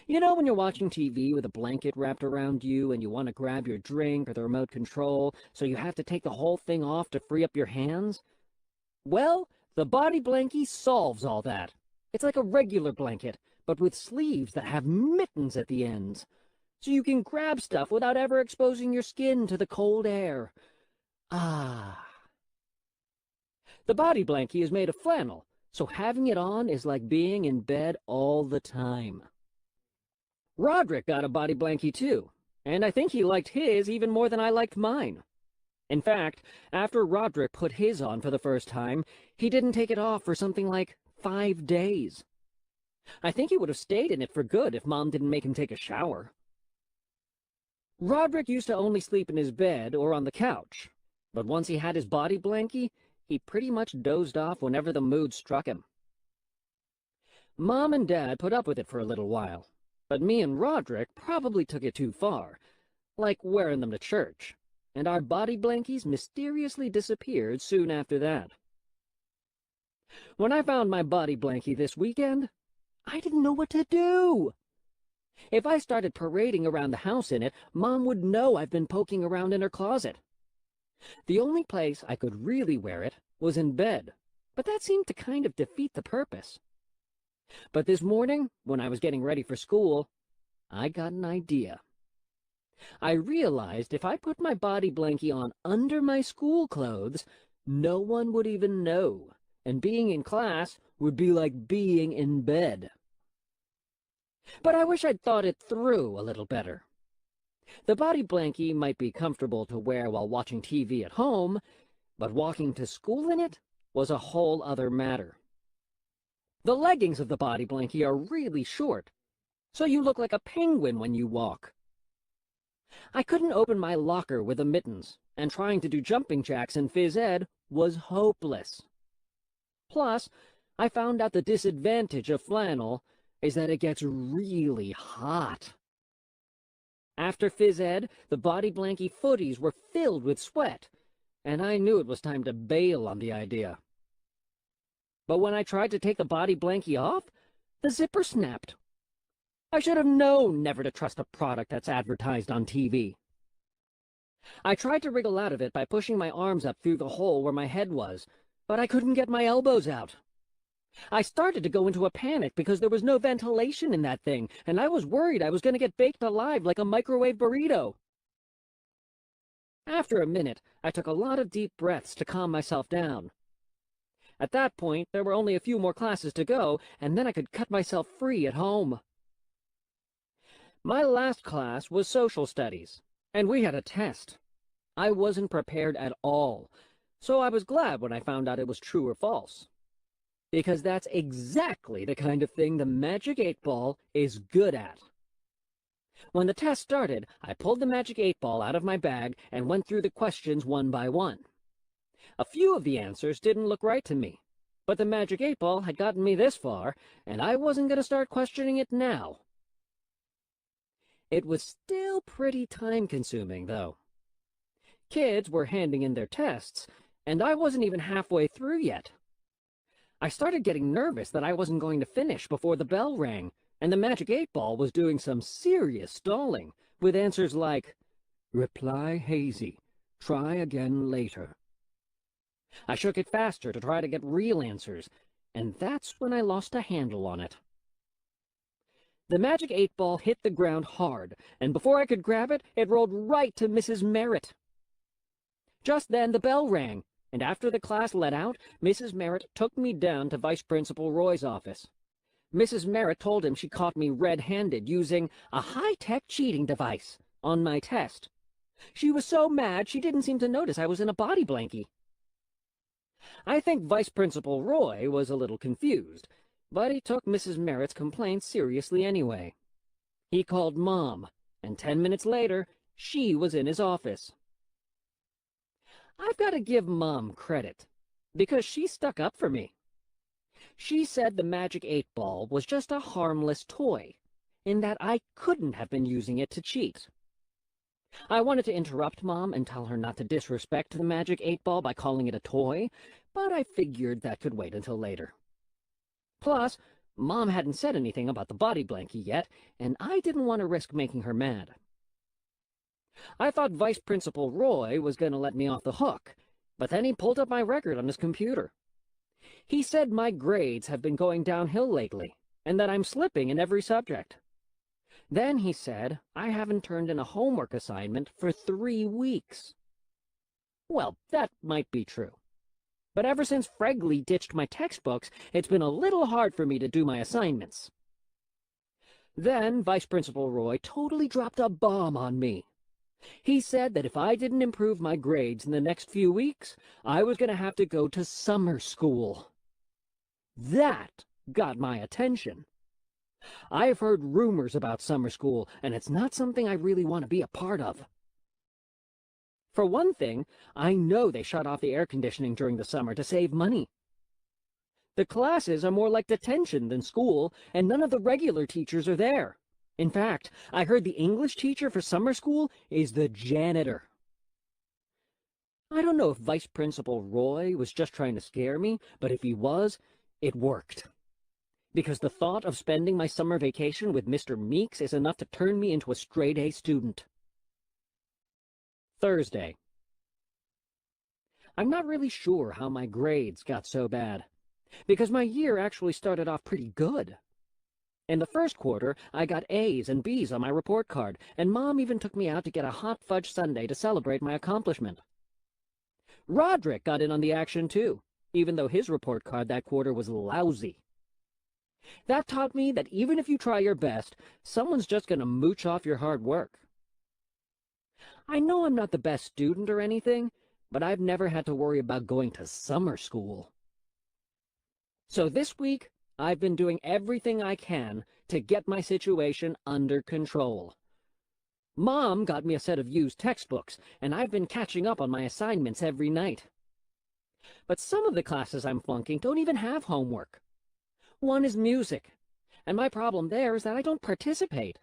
You know when you're watching TV with a blanket wrapped around you and you want to grab your drink or the remote control, so you have to take the whole thing off to free up your hands? Well, the body blankie solves all that. It's like a regular blanket, but with sleeves that have mittens at the ends, so you can grab stuff without ever exposing your skin to the cold air. Ah. The body blankie is made of flannel, so having it on is like being in bed all the time. Roderick got a body blankie too, and I think he liked his even more than I liked mine. In fact, after Roderick put his on for the first time, he didn't take it off for something like 5 days. I think he would have stayed in it for good if Mom didn't make him take a shower. Roderick used to only sleep in his bed or on the couch, but once he had his body blankie, he pretty much dozed off whenever the mood struck him. Mom and Dad put up with it for a little while, but me and Roderick probably took it too far, like wearing them to church, and our body blankies mysteriously disappeared soon after that. When I found my body blankie this weekend, I didn't know what to do. If I started parading around the house in it, Mom would know I've been poking around in her closet. The only place I could really wear it was in bed, but that seemed to kind of defeat the purpose. But this morning, when I was getting ready for school, I got an idea. I realized if I put my body blankie on under my school clothes, no one would even know, and being in class would be like being in bed. But I wish I'd thought it through a little better. The body blankie might be comfortable to wear while watching TV at home, but walking to school in it was a whole other matter. The leggings of the body blankie are really short, so you look like a penguin when you walk. I couldn't open my locker with the mittens, and trying to do jumping jacks in phys ed was hopeless. Plus, I found out the disadvantage of flannel is that it gets really hot. After phys ed, the body blankie footies were filled with sweat, and I knew it was time to bail on the idea. But when I tried to take the body blankie off, the zipper snapped. I should have known never to trust a product that's advertised on TV. I tried to wriggle out of it by pushing my arms up through the hole where my head was, but I couldn't get my elbows out. I started to go into a panic because there was no ventilation in that thing, and I was worried I was going to get baked alive like a microwave burrito. After a minute, I took a lot of deep breaths to calm myself down. At that point, there were only a few more classes to go, and then I could cut myself free at home. My last class was social studies, and we had a test. I wasn't prepared at all, so I was glad when I found out it was true or false. Because that's exactly the kind of thing the Magic 8-Ball is good at. When the test started, I pulled the Magic 8-Ball out of my bag and went through the questions one by one. A few of the answers didn't look right to me, but the Magic 8-Ball had gotten me this far, and I wasn't going to start questioning it now. It was still pretty time-consuming, though. Kids were handing in their tests, and I wasn't even halfway through yet. I started getting nervous that I wasn't going to finish before the bell rang, and the Magic 8-Ball was doing some serious stalling, with answers like, "Reply hazy. Try again later." I shook it faster to try to get real answers, and that's when I lost a handle on it. The Magic 8-Ball hit the ground hard, and before I could grab it, it rolled right to Mrs. Merritt. Just then the bell rang, and after the class let out, Mrs. Merritt took me down to Vice Principal Roy's office. Mrs. Merritt told him she caught me red-handed using a high-tech cheating device on my test. She was so mad she didn't seem to notice I was in a body blankie. I think Vice Principal Roy was a little confused, but he took Mrs. Merritt's complaint seriously anyway. He called Mom, and 10 minutes later, she was in his office. I've got to give Mom credit, because she stuck up for me. She said the Magic 8-Ball was just a harmless toy, in that I couldn't have been using it to cheat. I wanted to interrupt Mom and tell her not to disrespect the Magic 8-Ball by calling it a toy, but I figured that could wait until later. Plus, Mom hadn't said anything about the body blankie yet, and I didn't want to risk making her mad. I thought Vice Principal Roy was going to let me off the hook, but then he pulled up my record on his computer. He said my grades have been going downhill lately, and that I'm slipping in every subject. Then he said I haven't turned in a homework assignment for 3 weeks. Well, that might be true. But ever since Fregley ditched my textbooks, it's been a little hard for me to do my assignments. Then Vice Principal Roy totally dropped a bomb on me. He said that if I didn't improve my grades in the next few weeks, I was going to have to go to summer school. That got my attention. I've heard rumors about summer school, and it's not something I really want to be a part of. For one thing, I know they shut off the air conditioning during the summer to save money. The classes are more like detention than school, and none of the regular teachers are there. In fact, I heard the English teacher for summer school is the janitor. I don't know if Vice Principal Roy was just trying to scare me, but if he was, it worked. Because the thought of spending my summer vacation with Mr. Meeks is enough to turn me into a straight-A student. Thursday. I'm not really sure how my grades got so bad, because my year actually started off pretty good. In the first quarter, I got A's and B's on my report card, and Mom even took me out to get a hot fudge sundae to celebrate my accomplishment. Roderick got in on the action too, even though his report card that quarter was lousy. That taught me that even if you try your best, someone's just going to mooch off your hard work. I know I'm not the best student or anything, but I've never had to worry about going to summer school. So this week, I've been doing everything I can to get my situation under control. Mom got me a set of used textbooks, and I've been catching up on my assignments every night. But some of the classes I'm flunking don't even have homework. One is music, and my problem there is that I don't participate.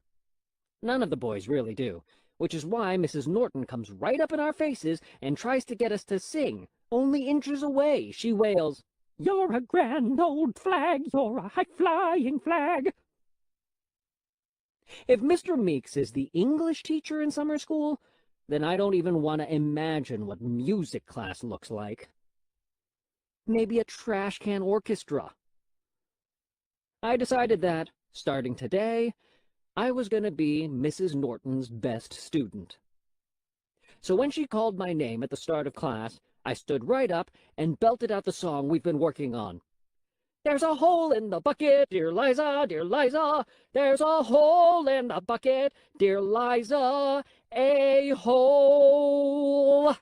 None of the boys really do, which is why Mrs. Norton comes right up in our faces and tries to get us to sing. Only inches away, she wails, "You're a grand old flag, you're a high-flying flag." If Mr. Meeks is the English teacher in summer school, then I don't even want to imagine what music class looks like. Maybe a trash can orchestra. I decided that, starting today, I was going to be Mrs. Norton's best student. So when she called my name at the start of class, I stood right up and belted out the song we've been working on. "There's a hole in the bucket, dear Liza, dear Liza. There's a hole in the bucket, dear Liza, a hole."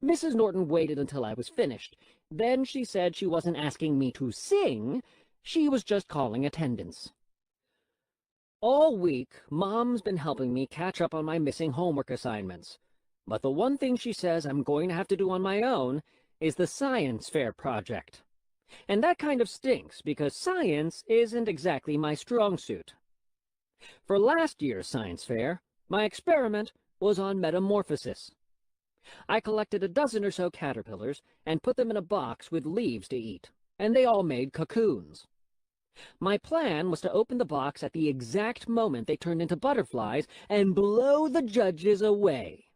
Mrs. Norton waited until I was finished. Then she said she wasn't asking me to sing, she was just calling attendance. All week, Mom's been helping me catch up on my missing homework assignments. But the one thing she says I'm going to have to do on my own is the science fair project. And that kind of stinks, because science isn't exactly my strong suit. For last year's science fair, my experiment was on metamorphosis. I collected a dozen or so caterpillars and put them in a box with leaves to eat, and they all made cocoons. My plan was to open the box at the exact moment they turned into butterflies and blow the judges away.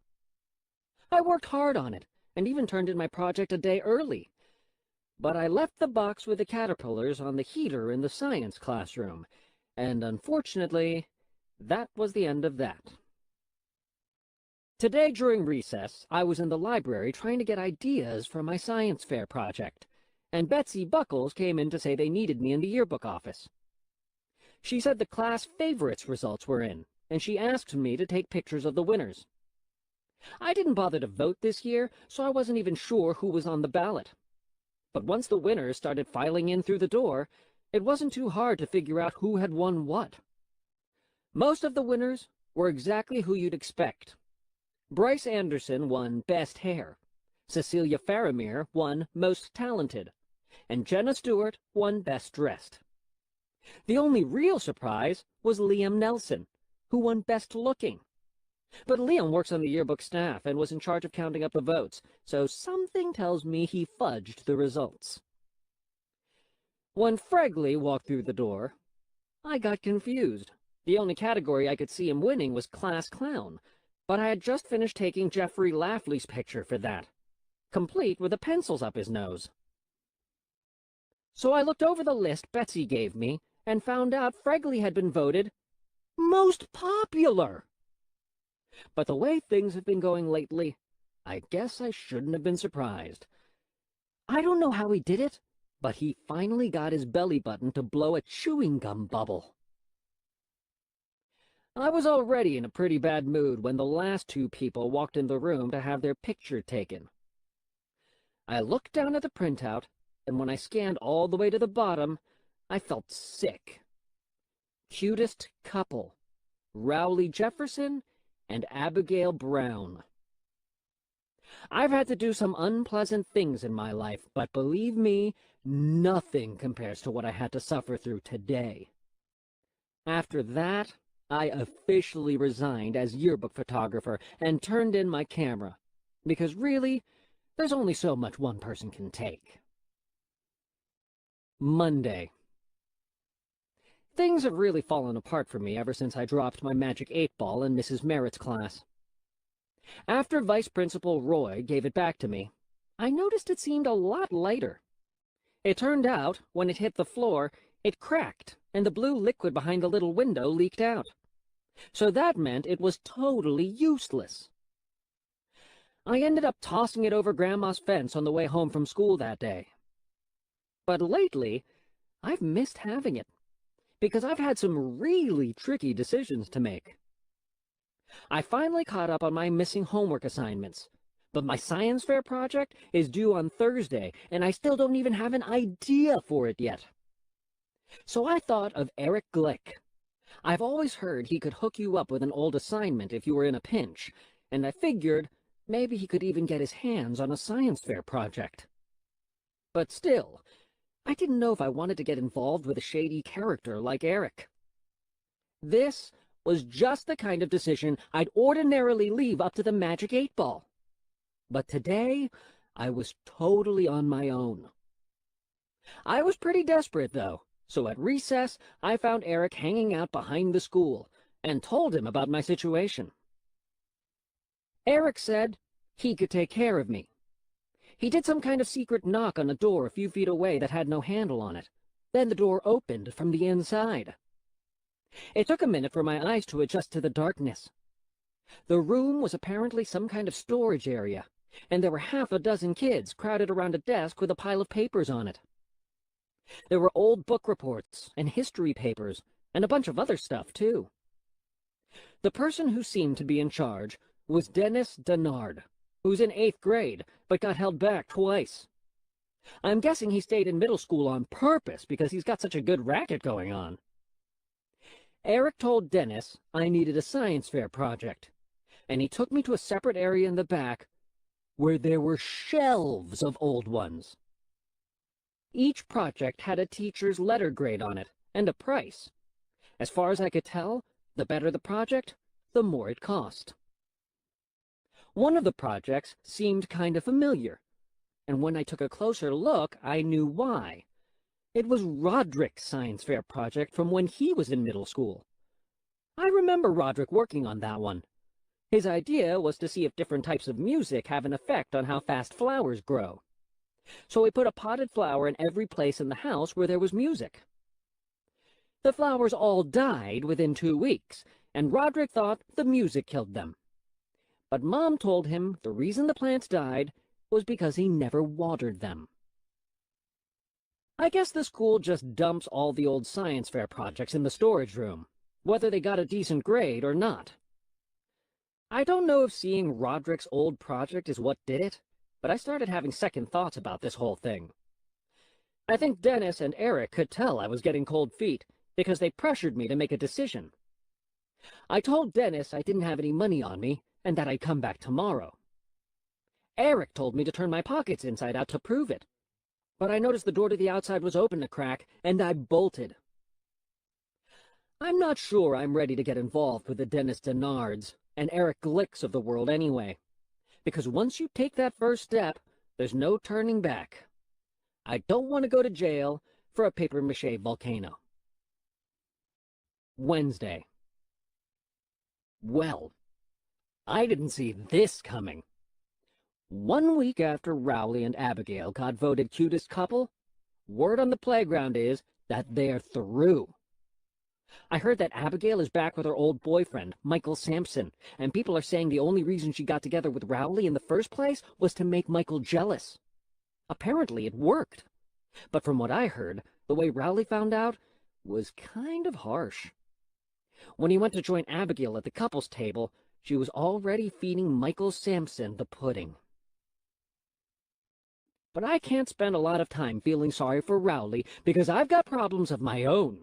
I worked hard on it, and even turned in my project a day early. But I left the box with the caterpillars on the heater in the science classroom, and unfortunately, that was the end of that. Today during recess, I was in the library trying to get ideas for my science fair project, and Betsy Buckles came in to say they needed me in the yearbook office. She said the class favorites results were in, and she asked me to take pictures of the winners. I didn't bother to vote this year, so I wasn't even sure who was on the ballot. But once the winners started filing in through the door, it wasn't too hard to figure out who had won what. Most of the winners were exactly who you'd expect. Bryce Anderson won Best Hair, Cecilia Faramir won Most Talented, and Jenna Stewart won Best Dressed. The only real surprise was Liam Nelson, who won Best Looking. But Liam works on the yearbook staff and was in charge of counting up the votes, so something tells me he fudged the results. When Fregley walked through the door, I got confused. The only category I could see him winning was Class Clown, but I had just finished taking Jeffrey Laughley's picture for that, complete with the pencils up his nose. So I looked over the list Betsy gave me and found out Fregley had been voted Most Popular. But the way things have been going lately, I guess I shouldn't have been surprised. I don't know how he did it, but he finally got his belly button to blow a chewing gum bubble. I was already in a pretty bad mood when the last two people walked in the room to have their picture taken. I looked down at the printout, and when I scanned all the way to the bottom, I felt sick. Cutest couple, Rowley Jefferson and Abigail Brown. I've had to do some unpleasant things in my life, but believe me, nothing compares to what I had to suffer through today. After that, I officially resigned as yearbook photographer and turned in my camera, because really, there's only so much one person can take. Monday. Things have really fallen apart for me ever since I dropped my Magic 8-Ball in Mrs. Merritt's class. After Vice Principal Roy gave it back to me, I noticed it seemed a lot lighter. It turned out, when it hit the floor, it cracked, and the blue liquid behind the little window leaked out. So that meant it was totally useless. I ended up tossing it over Grandma's fence on the way home from school that day. But lately, I've missed having it, because I've had some really tricky decisions to make. I finally caught up on my missing homework assignments, but my science fair project is due on Thursday, and I still don't even have an idea for it yet. So I thought of Eric Glick. I've always heard he could hook you up with an old assignment if you were in a pinch, and I figured maybe he could even get his hands on a science fair project. But still, I didn't know if I wanted to get involved with a shady character like Eric. This was just the kind of decision I'd ordinarily leave up to the Magic 8-Ball. But today, I was totally on my own. I was pretty desperate, though, so at recess, I found Eric hanging out behind the school and told him about my situation. Eric said he could take care of me. He did some kind of secret knock on a door a few feet away that had no handle on it. Then the door opened from the inside. It took a minute for my eyes to adjust to the darkness. The room was apparently some kind of storage area, and there were half a dozen kids crowded around a desk with a pile of papers on it. There were old book reports and history papers, and a bunch of other stuff, too. The person who seemed to be in charge was Dennis Denard, who's in 8th grade, but got held back twice. I'm guessing he stayed in middle school on purpose because he's got such a good racket going on. Eric told Dennis I needed a science fair project, and he took me to a separate area in the back where there were shelves of old ones. Each project had a teacher's letter grade on it and a price. As far as I could tell, the better the project, the more it cost. One of the projects seemed kind of familiar, and when I took a closer look, I knew why. It was Roderick's science fair project from when he was in middle school. I remember Roderick working on that one. His idea was to see if different types of music have an effect on how fast flowers grow. So he put a potted flower in every place in the house where there was music. The flowers all died within 2 weeks, and Roderick thought the music killed them. But Mom told him the reason the plants died was because he never watered them. I guess the school just dumps all the old science fair projects in the storage room, whether they got a decent grade or not. I don't know if seeing Roderick's old project is what did it, but I started having second thoughts about this whole thing. I think Dennis and Eric could tell I was getting cold feet because they pressured me to make a decision. I told Dennis I didn't have any money on me and that I'd come back tomorrow. Eric told me to turn my pockets inside out to prove it, but I noticed the door to the outside was open a crack, and I bolted. I'm not sure I'm ready to get involved with the Dennis Denards and Eric Glicks of the world anyway, because once you take that first step, there's no turning back. I don't want to go to jail for a papier-mâché volcano. Wednesday. Well, I didn't see this coming. 1 week after Rowley and Abigail got voted cutest couple, word on the playground is that they're through. I heard that Abigail is back with her old boyfriend, Michael Sampson, and people are saying the only reason she got together with Rowley in the first place was to make Michael jealous. Apparently it worked. But from what I heard, the way Rowley found out was kind of harsh. When he went to join Abigail at the couples table, she was already feeding Michael Sampson the pudding. But I can't spend a lot of time feeling sorry for Rowley because I've got problems of my own.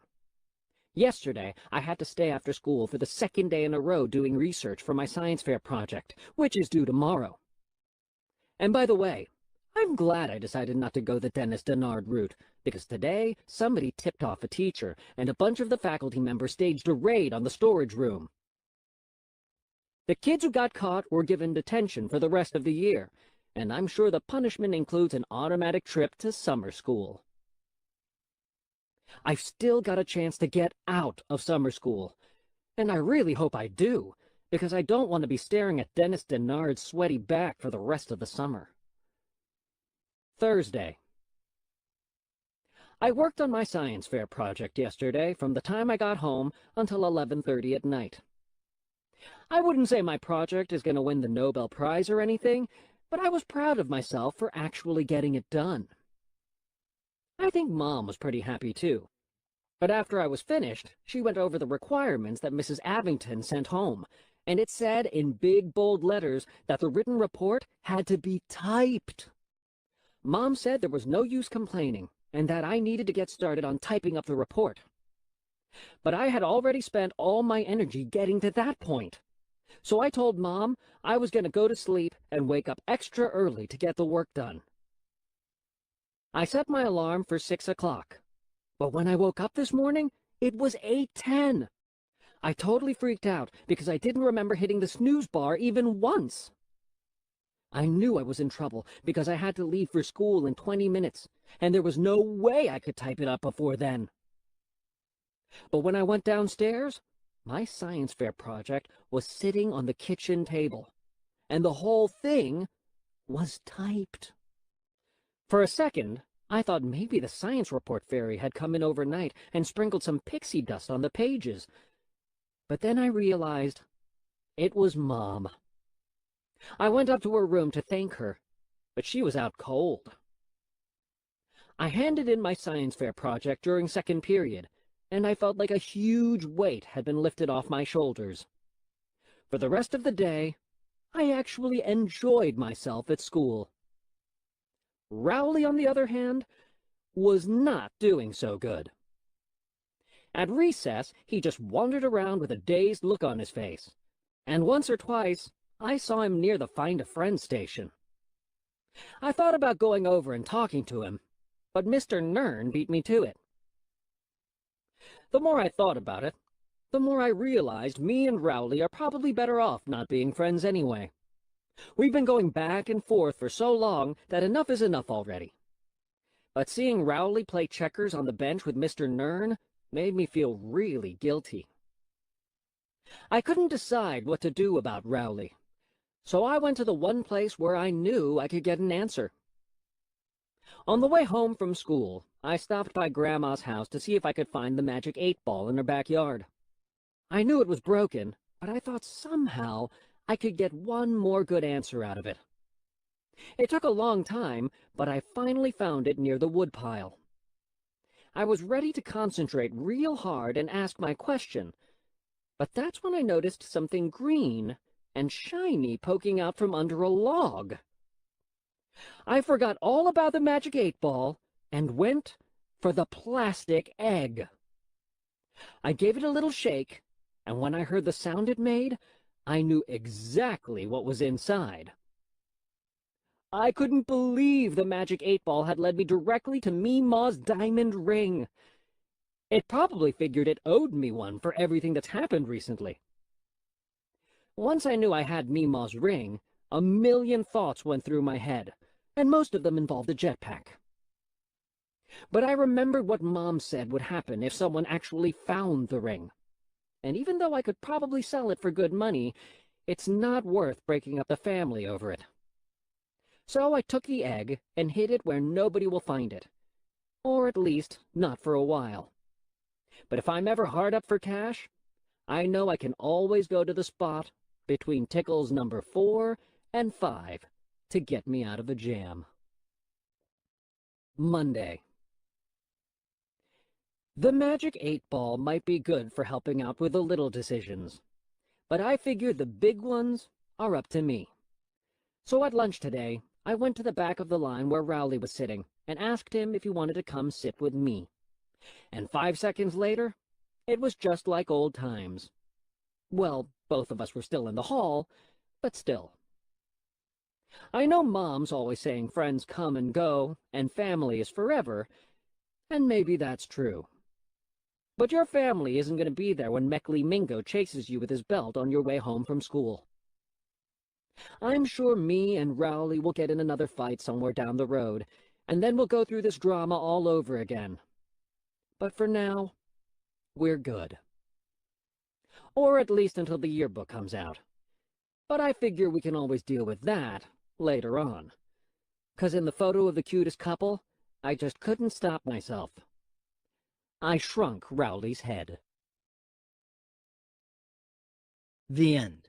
Yesterday, I had to stay after school for the second day in a row doing research for my science fair project, which is due tomorrow. And by the way, I'm glad I decided not to go the Dennis Denard route, because today somebody tipped off a teacher, and a bunch of the faculty members staged a raid on the storage room. The kids who got caught were given detention for the rest of the year, and I'm sure the punishment includes an automatic trip to summer school. I've still got a chance to get out of summer school, and I really hope I do, because I don't want to be staring at Dennis Denard's sweaty back for the rest of the summer. Thursday. I worked on my science fair project yesterday from the time I got home until 11:30 at night. I wouldn't say my project is going to win the Nobel Prize or anything, but I was proud of myself for actually getting it done. I think Mom was pretty happy too. But after I was finished, she went over the requirements that Mrs. Abington sent home, and it said in big bold letters that the written report had to be typed. Mom said there was no use complaining, and that I needed to get started on typing up the report. But I had already spent all my energy getting to that point. So I told Mom I was going to go to sleep and wake up extra early to get the work done. I set my alarm for 6 o'clock, but when I woke up this morning, it was 8:10. I totally freaked out because I didn't remember hitting the snooze bar even once. I knew I was in trouble because I had to leave for school in 20 minutes, and there was no way I could type it up before then. But when I went downstairs, my science fair project was sitting on the kitchen table, and the whole thing was typed. For a second, I thought maybe the science report fairy had come in overnight and sprinkled some pixie dust on the pages. But then I realized it was Mom. I went up to her room to thank her, but she was out cold. I handed in my science fair project during second period, and I felt like a huge weight had been lifted off my shoulders. For the rest of the day, I actually enjoyed myself at school. Rowley, on the other hand, was not doing so good. At recess, he just wandered around with a dazed look on his face, and once or twice I saw him near the Find a Friend station. I thought about going over and talking to him, but Mr. Nern beat me to it. The more I thought about it, the more I realized me and Rowley are probably better off not being friends anyway. We've been going back and forth for so long that enough is enough already. But seeing Rowley play checkers on the bench with Mr. Nern made me feel really guilty. I couldn't decide what to do about Rowley, so I went to the one place where I knew I could get an answer. On the way home from school, I stopped by Grandma's house to see if I could find the magic 8-ball in her backyard. I knew it was broken, but I thought somehow I could get one more good answer out of it. It took a long time, but I finally found it near the woodpile. I was ready to concentrate real hard and ask my question, but that's when I noticed something green and shiny poking out from under a log. I forgot all about the magic 8-ball and went for the plastic egg. I gave it a little shake, and when I heard the sound it made, I knew exactly what was inside. I couldn't believe the magic 8-ball had led me directly to Meemaw's diamond ring. It probably figured it owed me one for everything that's happened recently. Once I knew I had Meemaw's ring, a million thoughts went through my head, and most of them involved a jetpack. But I remembered what Mom said would happen if someone actually found the ring. And even though I could probably sell it for good money, it's not worth breaking up the family over it. So I took the egg and hid it where nobody will find it. Or at least, not for a while. But if I'm ever hard up for cash, I know I can always go to the spot between tickles number 4 and 5 to get me out of a jam. Monday. The magic 8-ball might be good for helping out with the little decisions, but I figure the big ones are up to me. So at lunch today, I went to the back of the line where Rowley was sitting and asked him if he wanted to come sit with me. And 5 seconds later, it was just like old times. Well, both of us were still in the hall, but still. I know Mom's always saying friends come and go, and family is forever, and maybe that's true. But your family isn't going to be there when Meckley Mingo chases you with his belt on your way home from school. I'm sure me and Rowley will get in another fight somewhere down the road, and then we'll go through this drama all over again. But for now, we're good. Or at least until the yearbook comes out. But I figure we can always deal with that later on. 'Cause in the photo of the cutest couple, I just couldn't stop myself. I shrunk Rowley's head. The end.